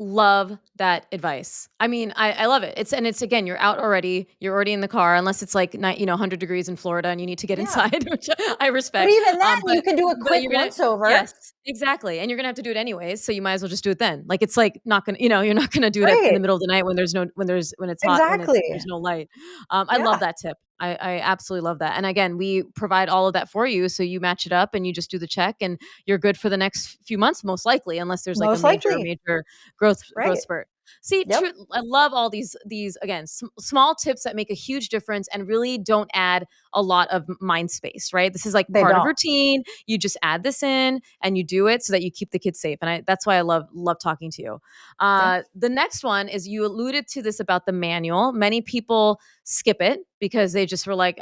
Love that advice. I mean, I love it. It's again, you're out already. You're already in the car, unless it's like 100 degrees in Florida and you need to get inside, which I respect. But even then, you can do a quick once over. Yes, exactly. And you're gonna have to do it anyways, so you might as well just do it then. Like it's like not gonna, you're not gonna do it in the middle of the night when it's hot, when there's no light. I love that tip. I absolutely love that. And again, we provide all of that for you. So you match it up and you just do the check and you're good for the next few months, most likely, unless there's like a major growth spurt. See, I love all these again, small tips that make a huge difference and really don't add a lot of mind space, right? This is like part of routine. You just add this in and you do it so that you keep the kids safe. And that's why I love talking to you. The next one is, you alluded to this about the manual. Many people skip it because they just were like,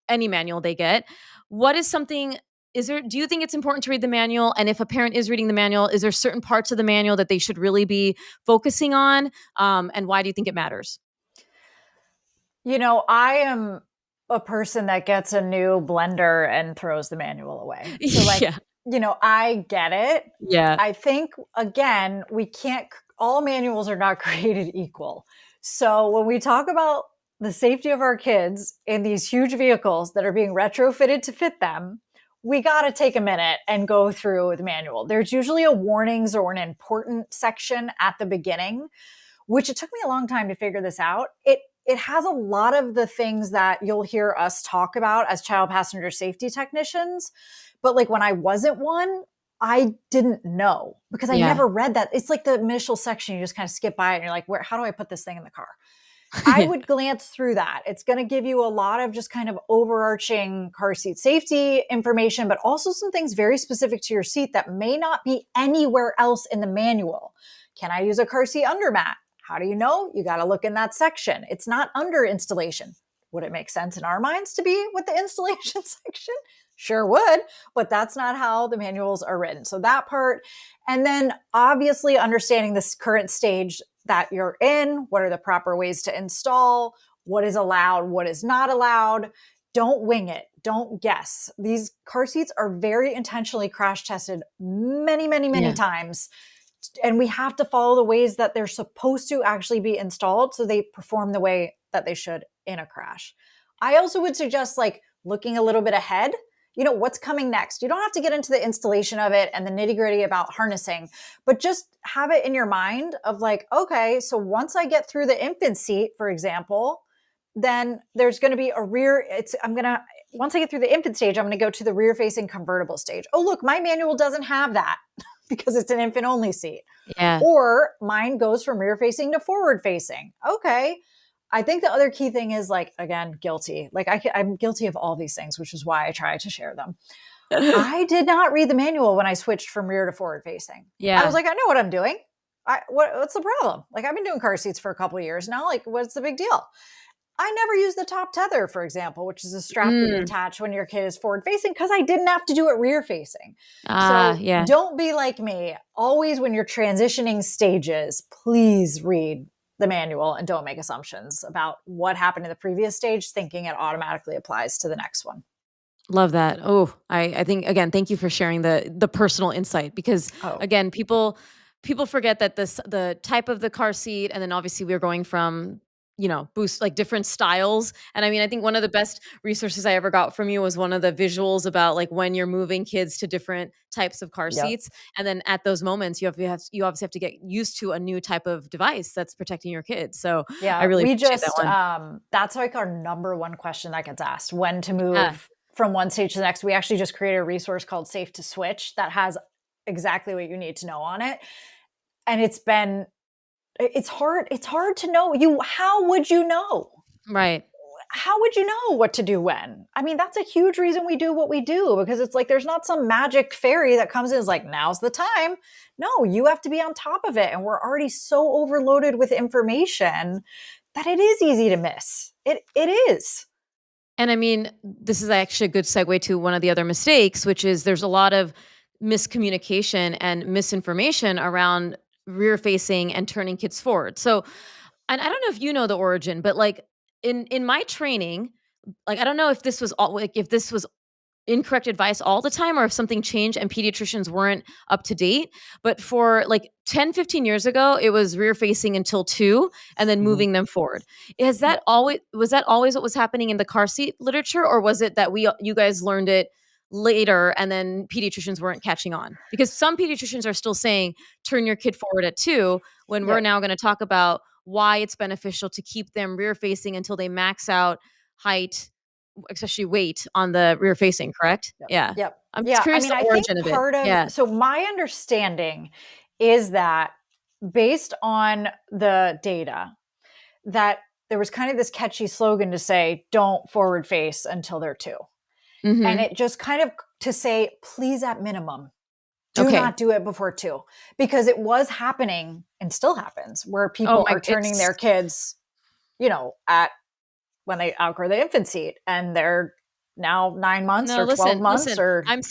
any manual they get. What is something, do you think it's important to read the manual? And if a parent is reading the manual, is there certain parts of the manual that they should really be focusing on? And why do you think it matters? I am a person that gets a new blender and throws the manual away. So I get it. Yeah. I think, again, all manuals are not created equal. So when we talk about the safety of our kids in these huge vehicles that are being retrofitted to fit them, we got to take a minute and go through the manual. There's usually a warnings or an important section at the beginning, which it took me a long time to figure this out. It has a lot of the things that you'll hear us talk about as child passenger safety technicians. But like when I wasn't one, I didn't know because I never read that. It's like the initial section, you just kind of skip by it and you're like, how do I put this thing in the car? I would glance through that. It's going to give you a lot of just kind of overarching car seat safety information, but also some things very specific to your seat that may not be anywhere else in the manual. Can I use a car seat undermat? How do you know? You got to look in that section. It's not under installation. Would it make sense in our minds to be with the installation section? Sure would, but that's not how the manuals are written. So that part, and then obviously understanding this current stage that you're in, what are the proper ways to install, what is allowed, what is not allowed. Don't wing it. Don't guess. These car seats are very intentionally crash tested many times. And we have to follow the ways that they're supposed to actually be installed so they perform the way that they should in a crash. I also would suggest looking a little bit ahead. What's coming next. You don't have to get into the installation of it and the nitty gritty about harnessing, but just have it in your mind of okay, so once I get through the infant seat, for example, then there's going to be once I get through the infant stage, I'm going to go to the rear facing convertible stage. Oh, look, my manual doesn't have that because it's an infant only seat. Yeah. Or mine goes from rear facing to forward facing. Okay. I think the other key thing is again, guilty. I'm guilty of all these things, which is why I try to share them. I did not read the manual when I switched from rear to forward facing. Yeah. I was like, I know what I'm doing. What's the problem? I've been doing car seats for a couple of years now. What's the big deal? I never use the top tether, for example, which is a strap that you Mm. attach when your kid is forward facing, because I didn't have to do it rear facing. Ah, So yeah. don't be like me. Always, when you're transitioning stages, please read the manual and don't make assumptions about what happened in the previous stage, thinking it automatically applies to the next one. Love that. Oh, I think again, thank you for sharing the personal insight because Oh, again, people forget that the type of the car seat and then obviously we're going from, boost like different styles. And I mean, I think one of the best resources I ever got from you was one of the visuals about like when you're moving kids to different types of car yep. seats. And then at those moments you obviously have to get used to a new type of device that's protecting your kids. So I Yeah, really we appreciate that just one. that's like our number one question that gets asked, when to Yeah. move from one stage to the next. We actually just created a resource called Safe to Switch that has exactly what you need to know on it. And it's hard to know. How would you know? Right. How would you know what to do when? I mean, that's a huge reason we do what we do, because it's like there's not some magic fairy that comes in and is like, now's the time. No, you have to be on top of it. And we're already so overloaded with information that it is easy to miss. It is. And I mean, this is actually a good segue to one of the other mistakes, which is there's a lot of miscommunication and misinformation around rear facing and turning kids forward. So, and I don't know if you know the origin, but like in my training, like I don't know if this was all like if this was incorrect advice all the time or if something changed and pediatricians weren't up to date. But for like 10, 15 years ago, it was rear facing until 2 and then Mhm. moving them forward. Is Yeah. that always was that always what was happening in the car seat literature or was it that you guys learned it later and then pediatricians weren't catching on? Because some pediatricians are still saying turn your kid forward at 2 when we're Yep. now going to talk about why it's beneficial to keep them rear facing until they max out height, especially weight on the rear facing, correct? Yep. Yeah. Yep. I'm just Yeah. I curious mean, the I think origin of it. part of Yeah. so my understanding is that, based on the data, that there was kind of this catchy slogan to say, don't forward face until they're 2. And Mhm. it just kind of to say, please, at minimum, do Okay. not do it before 2, because it was happening and still happens where Oh people my are turning it's their kids, at when they outgrow the infant seat and they're now 9 months No, or 12 listen, months listen. or I'm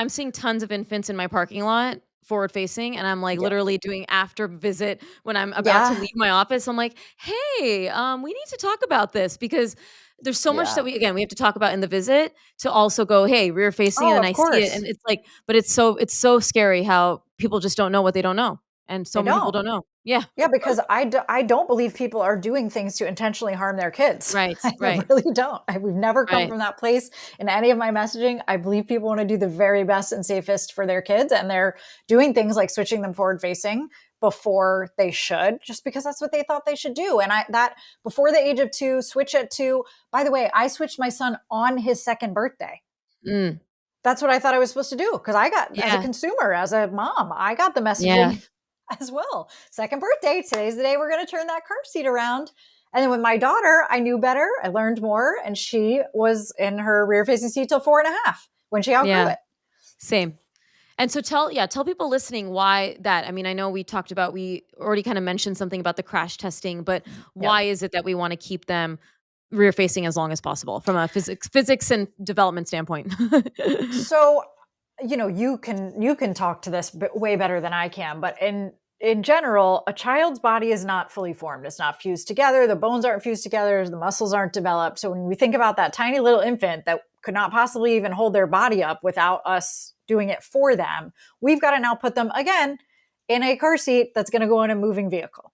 seeing tons of infants in my parking lot forward facing and I'm like yeah. literally doing after visit when I'm about to Yeah. leave my office. I'm like, "Hey, we need to talk about this because there's so much that Yeah. we have to talk about in the visit to also go, hey, rear facing and Oh, then of I see it and course. it's like but it's so scary how people just don't know what they don't know. And so They many people don't. don't know. Yeah. Yeah, because I don't believe people are doing things to intentionally harm their kids. Right, I right, really don't. We've never come right. from that place in any of my messaging. I believe people want to do the very best and safest for their kids, and they're doing things like switching them forward facing before they should, just because that's what they thought they should do. And that before the age of 2, switch at 2. By the way, I switched my son on his second birthday. Mm, That's what I thought I was supposed to do, because I got, as a yeah, consumer, as a mom, I got the yeah, messaging as well. Second birthday, today's the day we're going to turn that car seat around. And then with my daughter, I knew better. I learned more, and she was in her rear facing seat till 4.5 when she outgrew yeah, it. same. And so tell people listening why that. I mean, I know we already kind of mentioned something about the crash testing, but Yep. why is it that we want to keep them rear facing as long as possible from a physics and development standpoint? So, you can talk to this way better than I can, but in general, a child's body is not fully formed. It's not fused together. The bones aren't fused together. The muscles aren't developed. So when we think about that tiny little infant that could not possibly even hold their body up without us doing it for them, we've got to now put them again in a car seat that's going to go in a moving vehicle.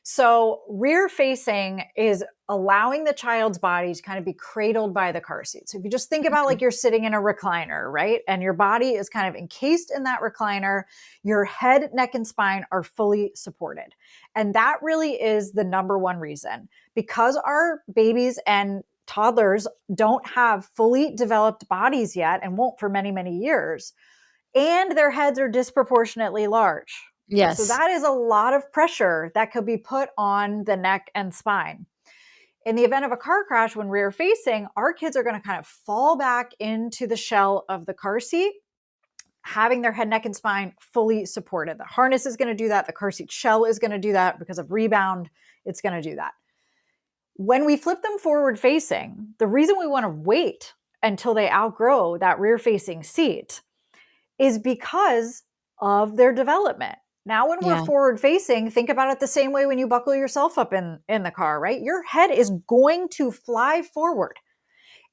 So rear facing is allowing the child's body to kind of be cradled by the car seat. So if you just think about Mhm. like you're sitting in a recliner, right? And your body is kind of encased in that recliner, your head, neck, and spine are fully supported. And that really is the number one reason, because our babies and toddlers don't have fully developed bodies yet and won't for many, many years. And their heads are disproportionately large. So Yes. that is a lot of pressure that could be put on the neck and spine. In the event of a car crash, when rear facing, our kids are going to kind of fall back into the shell of the car seat, having their head, neck, and spine fully supported. The harness is going to do that. The car seat shell is going to do that because of rebound. It's going to do that. When we flip them forward facing, the reason we want to wait until they outgrow that rear facing seat is because of their development. Now, when we're Yeah. forward facing, think about it the same way when you buckle yourself up in the car, right? Your head is going to fly forward.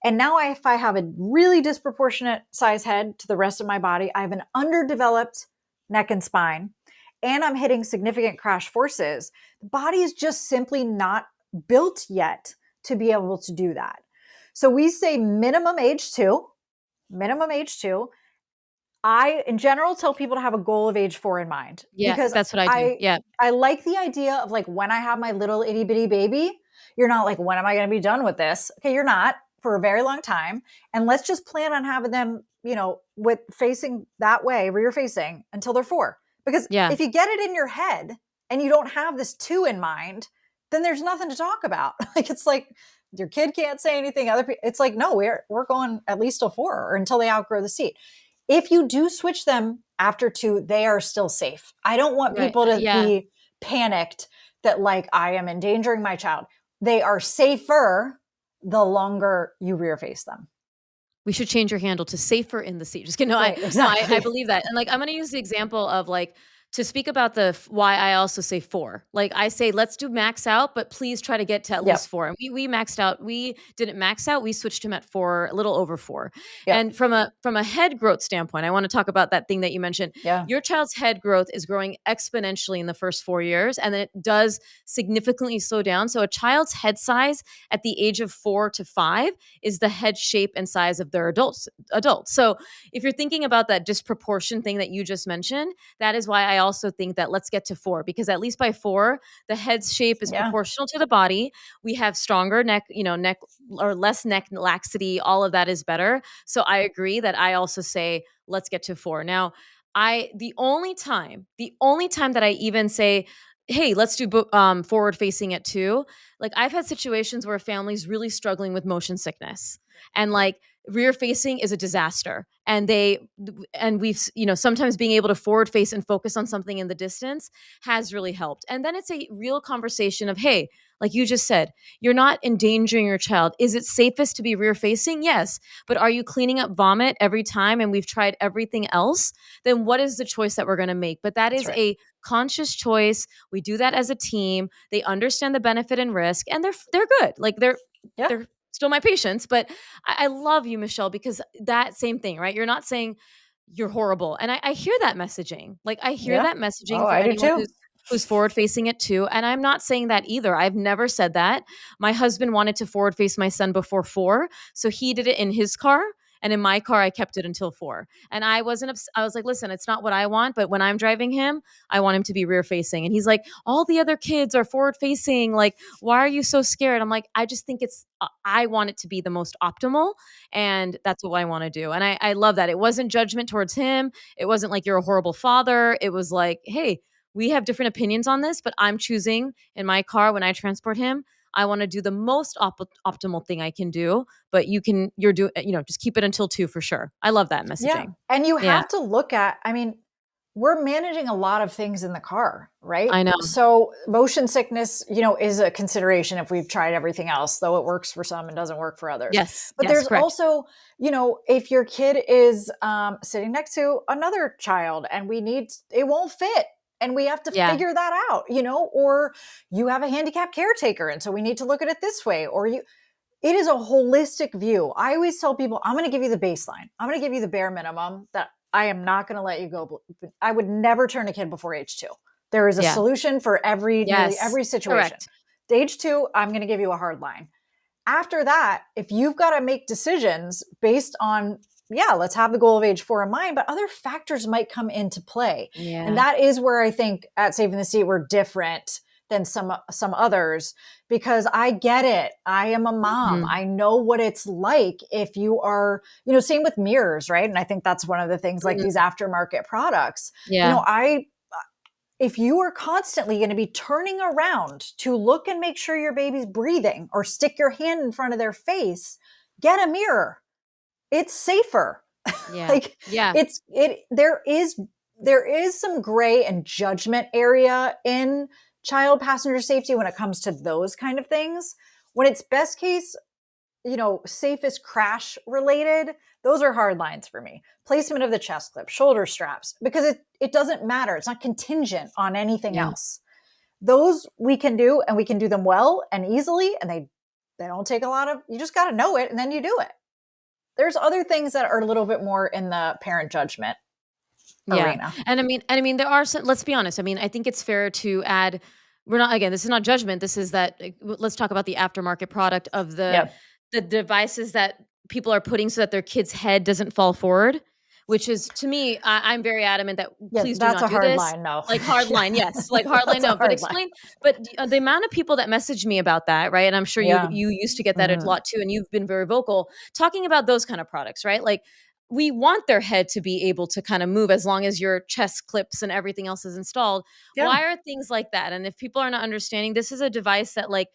And now, if I have a really disproportionate size head to the rest of my body, I have an underdeveloped neck and spine, and I'm hitting significant crash forces. The body is just simply not built yet to be able to do that. So we say minimum age 2, minimum age 2. I, in general, tell people to have a goal of age 4 in mind, Yeah, because that's what I do. I Yeah. I like the idea of like, when I have my little itty bitty baby, you're not like, when am I going to be done with this? Okay, you're not for a very long time. And let's just plan on having them, with facing that way, rear facing, until they're 4. Because Yeah. if you get it in your head and you don't have this 2 in mind, then there's nothing to talk about. Like, it's like your kid can't say anything. Other people, it's like, no, we're going at least till 4 or until they outgrow the seat. If you do switch them after 2, they are still safe. I don't want Right. people to Yeah. be panicked that like, I am endangering my child. They are safer the longer you rear face them. We should change your handle to safer in the seat. Just kidding. No, Right, I exactly. believe that. And like, I'm going to use the example of like, to speak about why I also say 4. Like I say, let's do max out, but please try to get to at Yep. least 4. And we maxed out. We didn't max out. We switched him at 4, a little over 4. Yep. And from a head growth standpoint, I want to talk about that thing that you mentioned. Yeah. Your child's head growth is growing exponentially in the first 4 years, and then it does significantly slow down. So a child's head size at the age of 4 to 5 is the head shape and size of their adults. So if you're thinking about that disproportion thing that you just mentioned, that is why I also think that let's get to 4, because at least by 4, the head shape is Yeah. proportional to the body. We have stronger neck or less neck laxity. All of that is better. So I agree that I also say let's get to 4. Now, the only time that I even say, hey, let's do forward facing at 2. Like I've had situations where a family's really struggling with motion sickness, and like rear facing is a disaster. And we've, sometimes being able to forward face and focus on something in the distance has really helped. And then it's a real conversation of, hey, like you just said, you're not endangering your child. Is it safest to be rear facing? Yes. But are you cleaning up vomit every time and we've tried everything else? Then what is the choice that we're going to make? But that That's is right. a conscious choice. We do that as a team. They understand the benefit and risk, and they're good. Like Yeah. they're still my patients. But I love you, Michelle, because that same thing, right? You're not saying you're horrible. And I hear that messaging. Like I hear Yeah. that Oh, messaging from I do anyone too. who's forward facing it too. And I'm not saying that either. I've never said that. My husband wanted to forward face my son before 4. So he did it in his car. And in my car, I kept it until 4. And I wasn't, I was like, listen, it's not what I want, but when I'm driving him, I want him to be rear facing. And he's like, all the other kids are forward facing. Like, why are you so scared? I'm like, I just think I want it to be the most optimal. And that's what I want to do. And I love that. It wasn't judgment towards him. It wasn't like you're a horrible father. It was like, hey, we have different opinions on this, but I'm choosing in my car when I transport him, I want to do the most optimal thing I can do, but you're doing, just keep it until 2 for sure. I love that Yeah. messaging. And you Yeah, have to look at, I mean, we're managing a lot of things in the car, right? I know. So motion sickness, is a consideration if we've tried everything else, though it works for some and doesn't work for others. Yes, But yes, there's correct. also, if your kid is sitting next to another child and it won't fit. And we have to Yeah, figure that out, or you have a handicapped caretaker. And so we need to look at it this way, it is a holistic view. I always tell people, I'm going to give you the baseline. I'm going to give you the bare minimum that I am not going to let you go. I would never turn a kid before age 2. There is a yeah, solution for nearly yes, every situation. correct. Age 2, I'm going to give you a hard line. After that, if you've got to make decisions based on, let's have the goal of age 4 in mind, but other factors might come into play. And Yeah, that is where I think at Saving the Seat, we're different than some others, because I get it. I am a mom. mhm, I know what it's like if you are, same with mirrors, right? And I think that's one of the things, like mhm, these aftermarket products. yeah, If you are constantly going to be turning around to look and make sure your baby's breathing or stick your hand in front of their face, get a mirror. It's safer. yeah, Like, yeah, there is some gray and judgment area in child passenger safety when it comes to those kind of things. When it's best case, safest crash related, those are hard lines for me. Placement of the chest clip, shoulder straps, because it doesn't matter. It's not contingent on anything Yeah. else. Those we can do, and we can do them well and easily, and they don't take a lot of, you just got to know it and then you do it. There's other things that are a little bit more in the parent judgment arena. And I mean, there are some, let's be honest. I mean, I think it's fair to add, we're not, again, this is not judgment. This is that, let's talk about the aftermarket product of Yep. the devices that people are putting so that their kid's head doesn't fall forward, which is, to me, I'm very adamant that please do That's not a do hard this. line. No. Like hard line, yes. Like hard line, That's a no. But hard line. explain, but the amount of people that message me about that, right? And I'm sure Yeah. you used to get that a lot too, and you've been very vocal talking about those kind of products, right? Like, we want their head to be able to kind of move as long as your chest clips and everything else is installed. Yeah. Why are things like that? And if people are not understanding, this is a device that, like,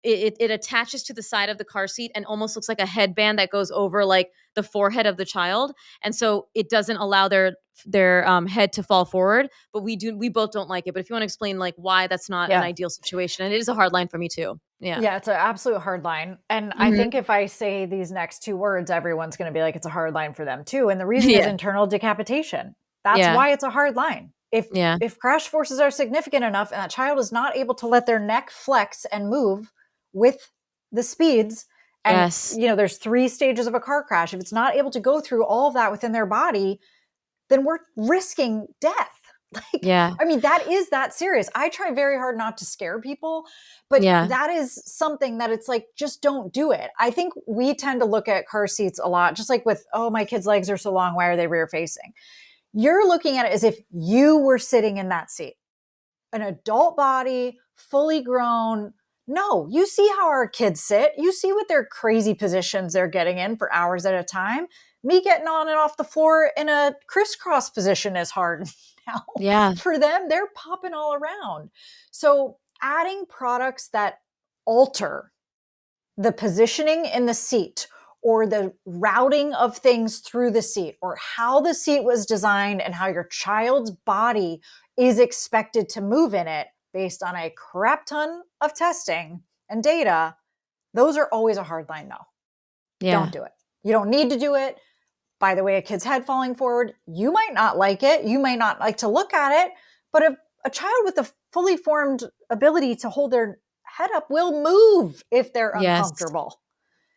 it attaches to the side of the car seat and almost looks like a headband that goes over like the forehead of the child, and so it doesn't allow their head to fall forward. But we both don't like it. But if you want to explain like why that's not an ideal situation, and it is a hard line for me too. Yeah, it's an absolute hard line. And I think if I say these next two words, everyone's going to be like, it's a hard line for them too. And the reason is internal decapitation. That's why it's a hard line. If crash forces are significant enough and that child is not able to let their neck flex and move with the speeds, and there's 3 stages of a car crash. If it's not able to go through all of that within their body, then we're risking death. I mean, that is that serious. I try very hard not to scare people, but that is something that it's like, just don't do it. I think we tend to look at car seats a lot, just like with, oh, my kid's legs are so long, why are they rear facing? You're looking at it as if you were sitting in that seat, an adult body, fully grown. No, you see how our kids sit. You see what their crazy positions they're getting in for hours at a time. Me getting on and off the floor in a crisscross position is hard now. Yeah. For them, they're popping all around. So adding products that alter the positioning in the seat or the routing of things through the seat or how the seat was designed and how your child's body is expected to move in it based on a crap ton of testing and data, those are always a hard line. No, don't do it. You don't need to do it. By the way, a kid's head falling forward, you might not like it. You may not like to look at it, but a child with a fully formed ability to hold their head up will move if they're uncomfortable.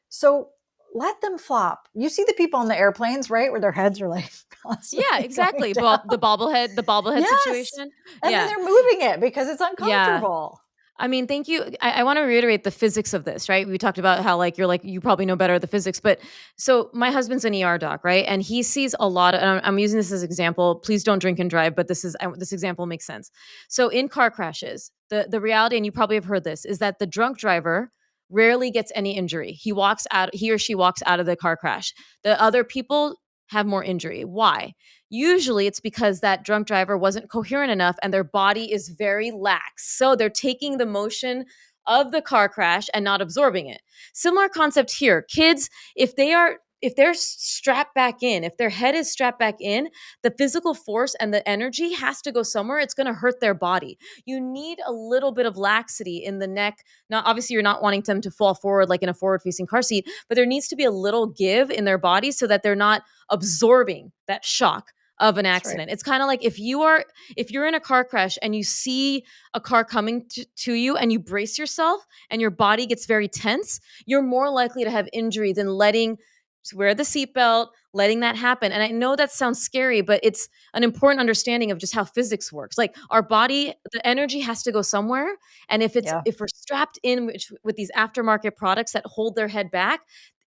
So let them flop. You see the people on the airplanes, right? Where their heads are like constantly exactly. going down. The bobblehead situation. And then they're moving it because it's uncomfortable. I mean, thank you. I want to reiterate the physics of this, right? We talked about how you probably know better the physics, but so my husband's an ER doc, right? And he sees a lot of, and I'm using this as an example. Please don't drink and drive, but this example makes sense. So in car crashes, the reality, and you probably have heard this, is that the drunk driver rarely gets any injury. He or she walks out of the car crash. The other people have more injury. Why? Usually it's because that drunk driver wasn't coherent enough and their body is very lax. So they're taking the motion of the car crash and not absorbing it. Similar concept here. Kids, if they're strapped back in, if their head is strapped back in, the physical force and the energy has to go somewhere. It's going to hurt their body. You need a little bit of laxity in the neck. Now, obviously, you're not wanting them to fall forward like in a forward-facing car seat, but there needs to be a little give in their body so that they're not absorbing that shock of an accident. Right. It's kind of like if you're in a car crash and you see a car coming to you and you brace yourself and your body gets very tense, you're more likely to have injury than wear the seatbelt, letting that happen. And I know that sounds scary, but it's an important understanding of just how physics works. Like our body, the energy has to go somewhere. And if we're strapped in with these aftermarket products that hold their head back,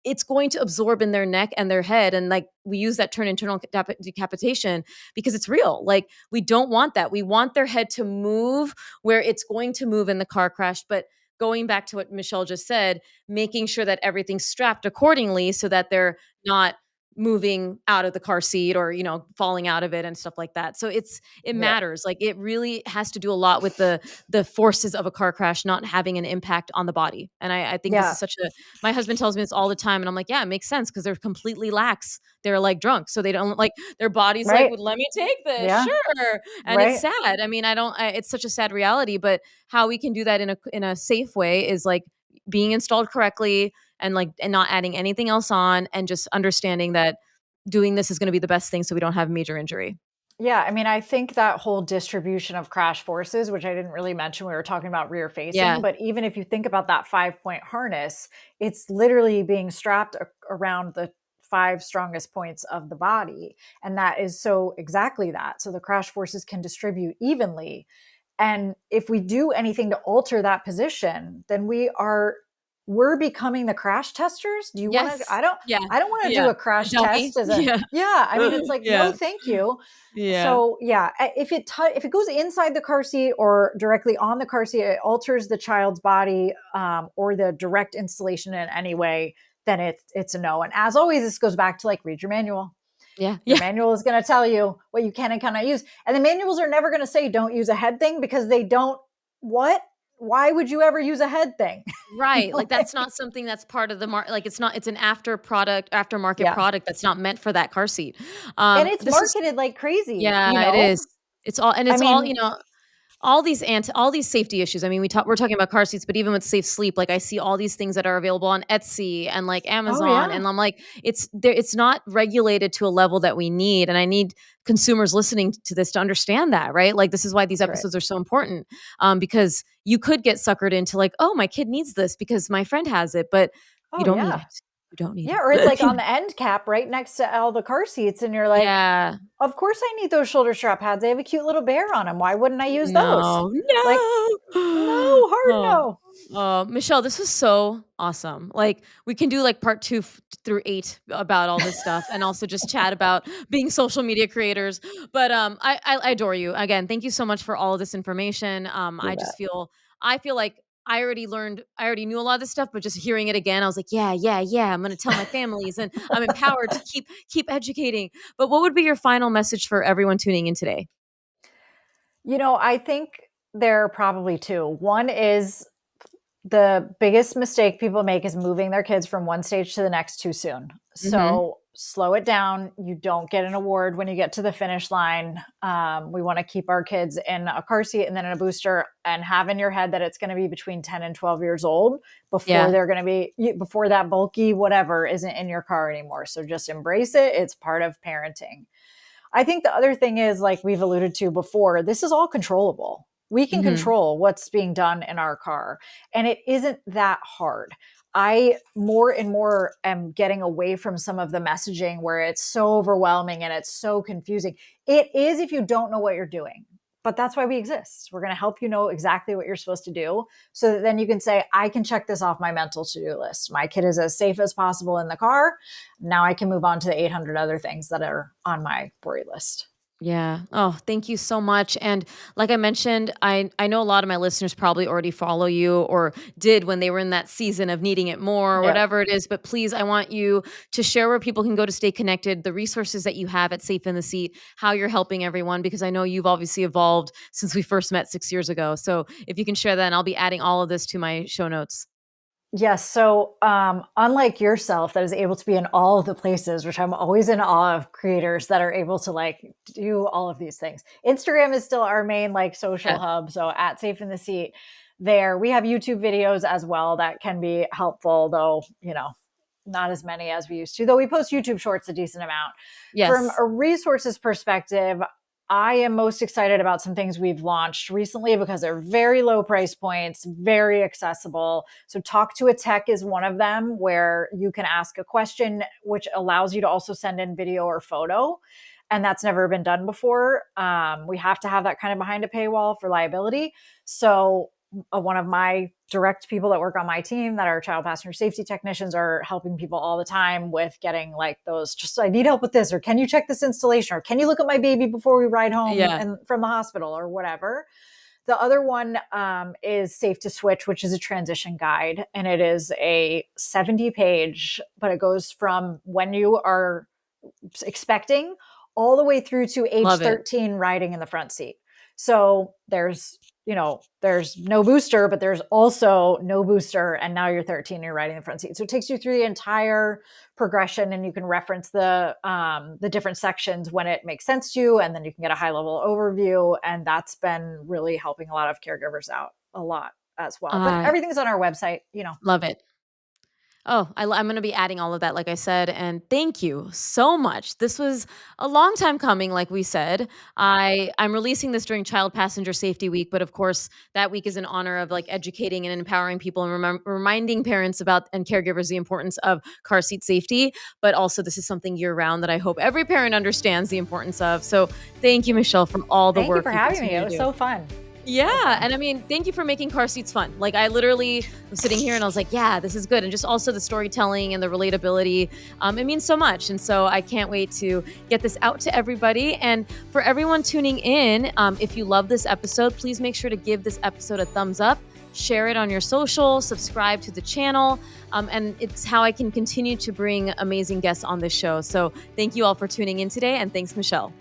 it's going to absorb in their neck and their head. And like we use that term internal decapitation because it's real. Like we don't want that. We want their head to move where it's going to move in the car crash. But going back to what Michelle just said, making sure that everything's strapped accordingly so that they're not moving out of the car seat or, falling out of it and stuff like that. So it matters. Like it really has to do a lot with the forces of a car crash not having an impact on the body. And I think this is my husband tells me this all the time. And I'm like, yeah, it makes sense because they're completely lax. They're like drunk. So they don't like their body's like, well, let me take this. Yeah. Sure. And it's sad. I mean, it's such a sad reality, but how we can do that in a safe way is like, being installed correctly and not adding anything else on, and just understanding that doing this is going to be the best thing so we don't have major injury. Yeah, I mean, I think that whole distribution of crash forces, which I didn't really mention, we were talking about rear facing, Yeah. but even if you think about that 5-point harness, it's literally being strapped around the 5 strongest points of the body. And that is so exactly that. So the crash forces can distribute evenly. And if we do anything to alter that position, then we're becoming the crash testers. Do you want to Yes. Yeah. I don't want to do Yeah. a The crash dummy. test as a Yeah. yeah, I mean it's like no Yeah. thank you. Yeah. So yeah, if it goes inside the car seat or directly on the car seat, it alters the child's body or the direct installation in any way, then it's a no. And as always, this goes back to like read your manual. Yeah. Your Yeah. manual is going to tell you what you can and cannot use, and the manuals are never going to say don't use a head thing because they don't. What? Why would you ever use a head thing? Right, like, Like, that's not something that's part of the like, it's an aftermarket yeah, product that's not meant for that car seat. and it's This is marketed like crazy. Yeah, it is. I It's all, mean, all these safety issues. I mean, we're talking about car seats, but even with safe sleep, like, I see all these things that are available on Etsy and, like, oh Amazon, yeah, and I'm like, it's not regulated to a level that we need, and I need consumers listening to this to understand that, right? Like, this is why these that's right. episodes are so important, because you could get suckered into, like, "Oh, my kid needs this because my friend has it," but you Oh don't need yeah. it. You don't need Yeah, or it's it. like on the end cap right next to all the car seats, and you're like, Yeah. "Of course I need those shoulder strap pads. They have a cute little bear on them. Why wouldn't I use those?" No, Like, no. no, hard Oh, no. Michelle, this was so awesome. Like, we can do like part 2 through 8 about all this stuff, and also just chat about being social media creators. But I adore you. Again, thank you so much for all of this information. You bet. I feel like I already knew a lot of this stuff, but just hearing it again, I was like, yeah, yeah, yeah. I'm gonna tell my families, and I'm empowered to keep educating. But what would be your final message for everyone tuning in today? I think there are probably two. One is the biggest mistake people make is moving their kids from one stage to the next too soon. Mhm. So slow it down. You don't get an award when you get to the finish line. We want to keep our kids in a car seat and then in a booster, and have in your head that it's going to be between 10 and 12 years old before Yeah. they're going to before that bulky whatever isn't in your car anymore. So just embrace it. It's part of parenting. I think the other thing is, like we've alluded to before, this is all controllable. We can Mhm. control what's being done in our car, and it isn't that hard. I more and more am getting away from some of the messaging where it's so overwhelming and it's so confusing. It is if you don't know what you're doing. But that's why we exist. We're going to help you know exactly what you're supposed to do so that then you can say, I can check this off my mental to do list. My kid is as safe as possible in the car. Now I can move on to the 800 other things that are on my worry list. Yeah. Oh, thank you so much. And like I mentioned, I know a lot of my listeners probably already follow you or did when they were in that season of needing it more or Yeah. whatever it is. But please, I want you to share where people can go to stay connected, the resources that you have at Safe in the Seat, how you're helping everyone, because I know you've obviously evolved since we first met 6 years ago. So if you can share that, and I'll be adding all of this to my show notes. Yes. So, unlike yourself, that is able to be in all of the places, which I'm always in awe of creators that are able to like do all of these things. Instagram is still our main like social Yeah. hub. So at Safe in the Seat, there we have YouTube videos as well that can be helpful, though, not as many as we used to, though we post YouTube shorts a decent amount. From Yes. a resources perspective, I am most excited about some things we've launched recently because they're very low price points, very accessible. So, Talk to a Tech is one of them where you can ask a question, which allows you to also send in video or photo. And that's never been done before. We have to have that kind of behind a paywall for liability. So, one of my direct people that work on my team that are child passenger safety technicians are helping people all the time with getting like those, just I need help with this, or can you check this installation, or can you look at my baby before we ride home Yeah. and from the hospital or whatever. The other one is Safe to Switch, which is a transition guide, and it is a 70-page, but it goes from when you are expecting all the way through to age Love it. 13 riding in the front seat. So there's no booster, but there's also no booster. And now you're 13, you're riding the front seat. So it takes you through the entire progression, and you can reference the different sections when it makes sense to you. And then you can get a high level overview. And that's been really helping a lot of caregivers out a lot. as well. But I everything's on our website, you know. love it. Oh, I'm going to be adding all of that, like I said. And thank you so much. This was a long time coming, like we said. I'm releasing this during Child Passenger Safety Week, but of course, that week is in honor of like educating and empowering people and reminding parents about and caregivers the importance of car seat safety. But also, this is something year round that I hope every parent understands the importance of. So, thank you, Michelle, for all the Thank you work for you having me. continue It to was do. so fun. Yeah. And I mean, thank you for making car seats fun. Like, I literally was sitting here and I was like, yeah, this is good. And just also the storytelling and the relatability. It means so much. And so I can't wait to get this out to everybody. And for everyone tuning in, if you love this episode, please make sure to give this episode a thumbs up, share it on your social, subscribe to the channel. And it's how I can continue to bring amazing guests on this show. So thank you all for tuning in today. And thanks, Michelle.